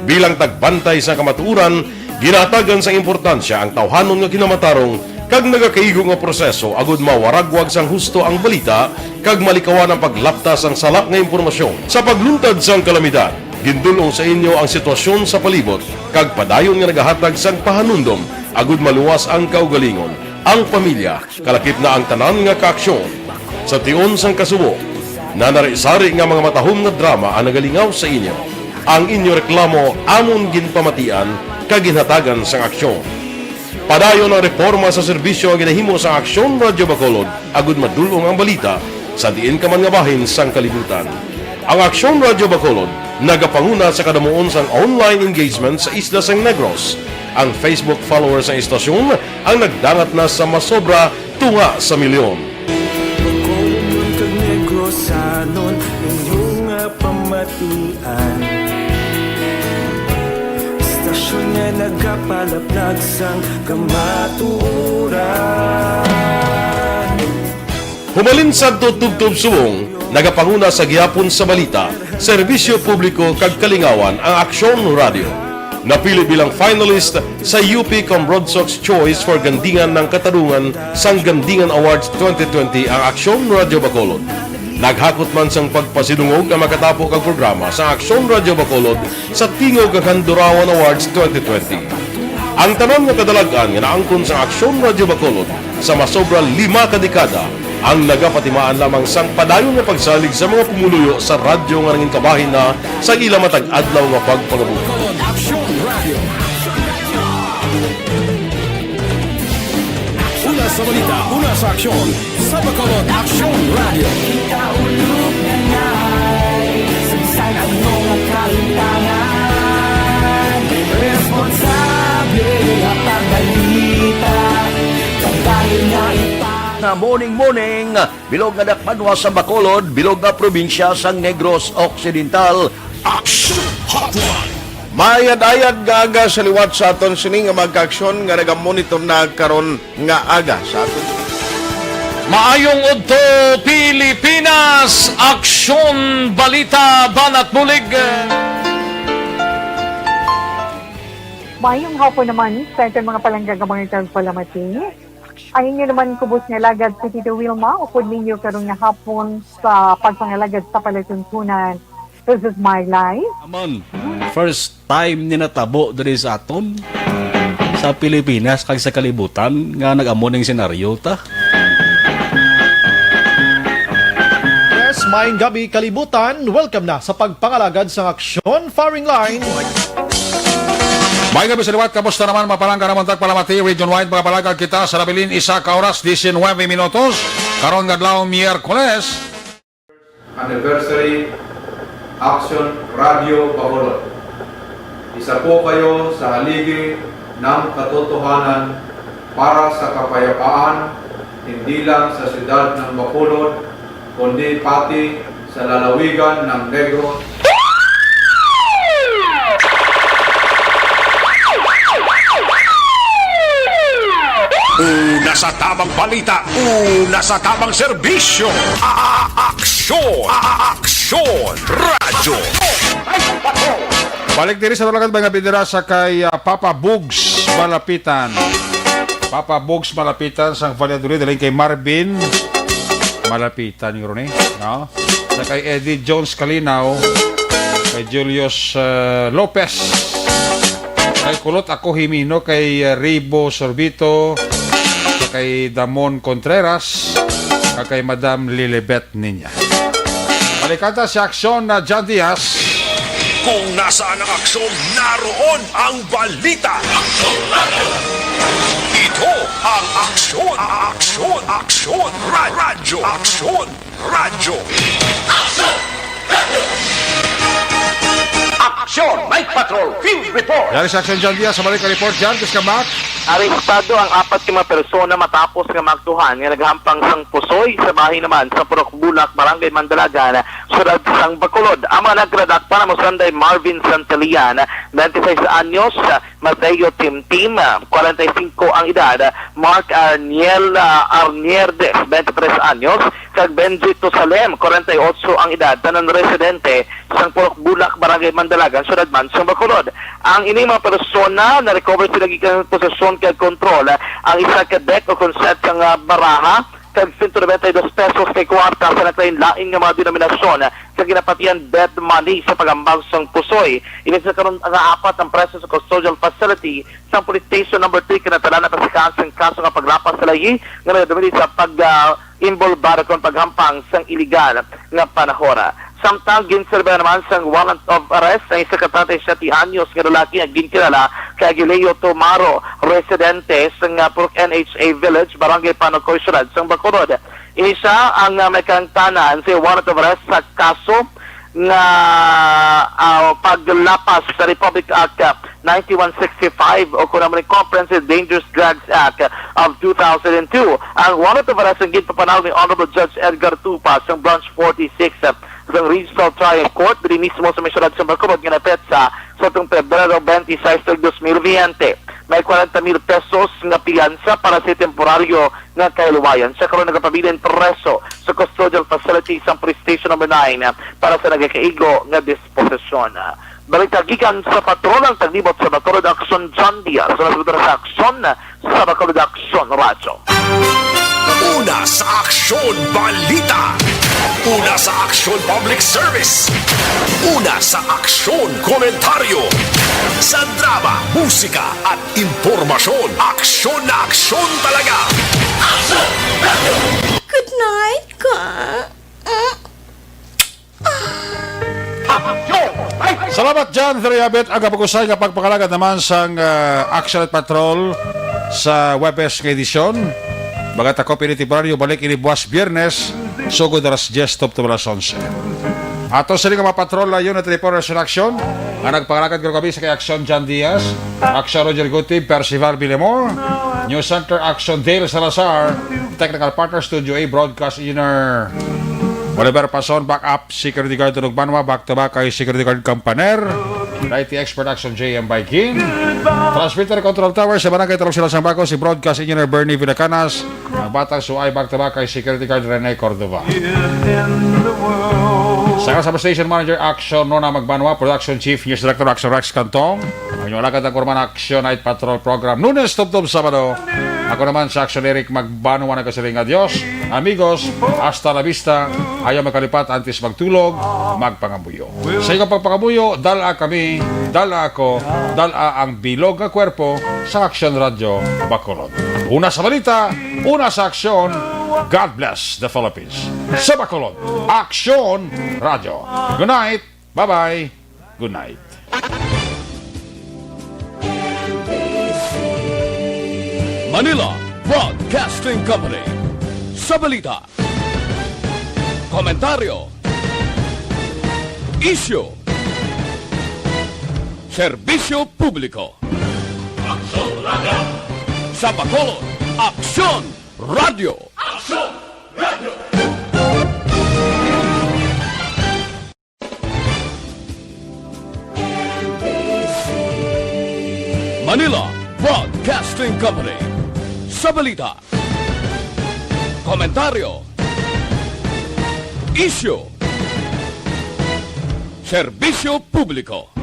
Bilang tagbantay sa kamatuuran, ginatagan sa importansya ang tawhanon nga kinamatarong kag nagakaigo nga proseso agud mawaragwag sang husto ang balita kag malikawan ang paglaptas ang salak nga impormasyon. Sa pagluntad sang kalamidad, gindulong sa inyo ang sitwasyon sa palibot kag padayon nga nagahatag sang pahanundom agud maluwas ang kaugalingon, ang pamilya, kalakip na ang tanan nga kaaksyon. Sa tion sang kasubo, nanari-sari nga mga matahom nga drama ang nagalingaw sa inyo. Ang inyo reklamo amon ginpamatian kag ginhatagan sang aksyon. Padayon ang reforma sa serbisyo ang ginahimo sa Aksyon Radyo Bacolod agud madulong ang balita sa diin ka man nga bahin sang kalibutan. Ang Aksyon Radyo Bacolod nagapanguna sa kadamuon sang online engagement sa Isla Sang Negros. Ang Facebook followers sa istasyon ang nagdangat na sa masobra tunga sa milyon. Bacolod kag Negros sanon inyong pamatian. Istasyon nga nagapalaplag sang kamatuoran. Humalin sa tutubtub suwong, nagapanguna sa gihapon sa balita, serbisyo publiko kag kalingawan ang Aksyon Radio. Napili bilang finalist sa UP Broadsox Choice for Gandingan ng Katarungan sang Gandingan Awards 2020 ang Aksyon Radio Bacolod. Naghakot man sang pagpasinungog ang makatapo kag programa sa Aksyon Radio Bacolod sa Tingog kag Handurawan Awards 2020. Ang tanan nga kadalagan nga naangkon sa Aksyon Radio Bacolod sa masobra 5 kadekada ang nagapatimaan lamang sang padayon nga pagsalig sa mga pumuluyo sa radyo nga nangin kabahin na sa ila matag adlaw nga pagpangabuhi. Una sa balita, una sa aksyon, sa Bacolod Aksyon Radio. Ikaulog na ngay, saan ang mga kalintangan. Responsable ang pagbalita, kagaya na Na morning, bilog nga dakpanwa sa Bacolod, bilog nga probinsya sang Negros Occidental. Action Hotline! Mayad-ayad nga aga sa liwat sa aton sini nga magka-aksyon nga nagamonitor na karon nga aga sa aton. Maayong udto Pilipinas, aksyon balita banat bulig. Maayong hapon naman sa itong mga palanggagamang palamati. Ayun nyo naman kubos nga lagad si Tito Wilma, upod ninyo karong nga hapon sa pagpangalagad sa palatuntunan. This is my life. Amon, first time ni natabo diri sa aton sa Pilipinas kag sa kalibutan nga nag-amo ning senaryo ta. Yes, maayong gabi kalibutan. Welcome na sa pagpangalagad sa Aksyon Firing Line. May gabi sa liwat, kamusta naman mapalangga naman tagpalamati, region-wide mga palagag kita sa labilin isa ka oras, 19 minutos, karon gadlaw Miyerkules. Anniversary Action Radio Bacolod. Isa po kayo sa haligi ng katotohanan para sa kapayapaan, hindi lang sa siyudad ng Bacolod, kundi pati sa lalawigan ng Negros. Una sa tamang balita, una sa tamang serbisyo. Aksyon! Aksyon! Radyo! Balik diri sa Dalagan mga bidira sa kay Papa Bugs Malapitan. Papa Bugs Malapitan sang Valladolid daling kay Marvin Malapitan yung ron no? Sa kay Eddie Jones Kalinaw, kay Julius Lopez, kay Kulot Ako Himino, kay Ribo Sorbito, kay Damon Contreras, kay Madam Lilibet Ninya. Balikata si Aksyon na John Diaz. Kung nasaan ang aksyon, naroon ang balita. Ito ang Aksyon! Aksyon! Aksyon! Radyo! Aksyon! Radyo! Aksyon! Night Patrol! Field Report! Dari sa Aksyon John Diaz, sa balik report dyan, kaskamak. Arestado ang 4 persona matapos nga magtuhan nga naghampang sang pusoy sa bahay naman sa Purok Bulak, Barangay Mandalagan, Sudad sang Bacolod. Ang mga nagradakta pa na Musanday Marvin Santelian, 26 anyos, Mateo Timtim, 45 ang edad, Mark Arniel Arnierdes, 23 anyos, kag Benjito Salem, 48 ang edad, tanan residente sang Purok Bulak, Barangay Mandalagan, Syudad Man, sang Bacolod. Ang ining mga persona na recover sila gikan posisyon kag kontrol ang isa ka deck o concept sang baraha kag 192 pesos kay kwarta sa naglain-lain nga mga denominasyon sa ginapatian dead money sa pagambag sang pusoy. Inisa karon ang apat ang preso sa custodial facility sa police station number 3 kinatala na pasikahan sang kaso nga paglapas sa lahi nga nagdumili sa pag-involvado kon paghampang sang iligal nga panahora. Samtang ginserba naman sang warrant of arrest ang isa ka 37 anyos nga lalaki nga ginkilala kay Aguileo Tomaro, residente sang Purok NHA Village, Barangay Panocoy, Syudad sang Bacolod. Isa ang may kangtanan sa warrant of arrest sa kaso nga paglapas sa Republic Act 9165 o kung naman Comprehensive Dangerous Drugs Act of 2002. Ang warrant of arrest ang ginpapanalo ni Honorable Judge Edgar Tupa sa Branch 46 ng Regional Trial Court dili mismo sa Syudad sa Bacolod nga napetsa sa itong Pebrero 26, 2020. May 40,000 pesos nga piyansa para sa temporaryo nga kailuwayan. Siya karon nagapabilin preso sa custodial facility sa Police Station number 9 para sa nagakaigo nga disposisyon. Balita gikan sa patrolang taglibot sa Bacolod Action John Diaz sa Action sa Bacolod Action Radyo. Una sa Aksyon Balita. Una sa Aksyon Public Service. Una sa Aksyon Komentaryo. Sa drama, musika at impormasyon. Aksyon na aksyon talaga. Aksyon! Good night, ka. Salamat dyan, Theriabit. Ang kapag-usay nga pagpakalagad naman sang Action at Patrol sa Webes ng edisyon. Bagat ako pinitiparyo balik ini buwas Biyernes, sugod alas 10 top to alas 11. Ato sa nga mapatrol yun at reporters in action. Ang nagpangalagad ko kami sa kay Action John Diaz, Action Roger Guti, Percival Villamor, News Center Action Dale Salazar, Technical Partner Studio A, Broadcast Engineer Oliver Pason, Backup Security Guard Tunog Banwa, back to back kay Security Guard Campaner, IT Expert Action JM Baikin, Transmitter Control Tower sa Barangay Talong Sila Sang Baco, si Broadcast Engineer Bernie Villacanas, ang Batang Suay, back to back kay Security Guard Rene Cordova. Sa kasama Station Manager Action Nona Magbanwa, Production Chief News Director Action Rex Cantong, ang inyong alagad ng Kurman Action Night Patrol Program, Lunes Tub-Tub Sabado. Ako naman sa Action Eric Magbanwa na kasiling adios. Amigos, hasta la vista. Ayaw makalipat, antes magtulog, magpangabuyo. Sa iyong pagpangabuyo, dala kami, dala ako, dala ang bilog na kwerpo sa Action Radio Bacolod. Una sa balita, una sa aksyon. God bless the Philippines. Sa Bacolod, Action Radio. Good night. Bye-bye. Good night. Manila Broadcasting Company. Sa balita, komentaryo, issue, serbisyo publiko. Aksyon Radio. Sa Bacolod, Aksyon Radio. Aksyon Radio. Manila Broadcasting Company. Sa balita, komentaryo, issue, serbisyo publiko.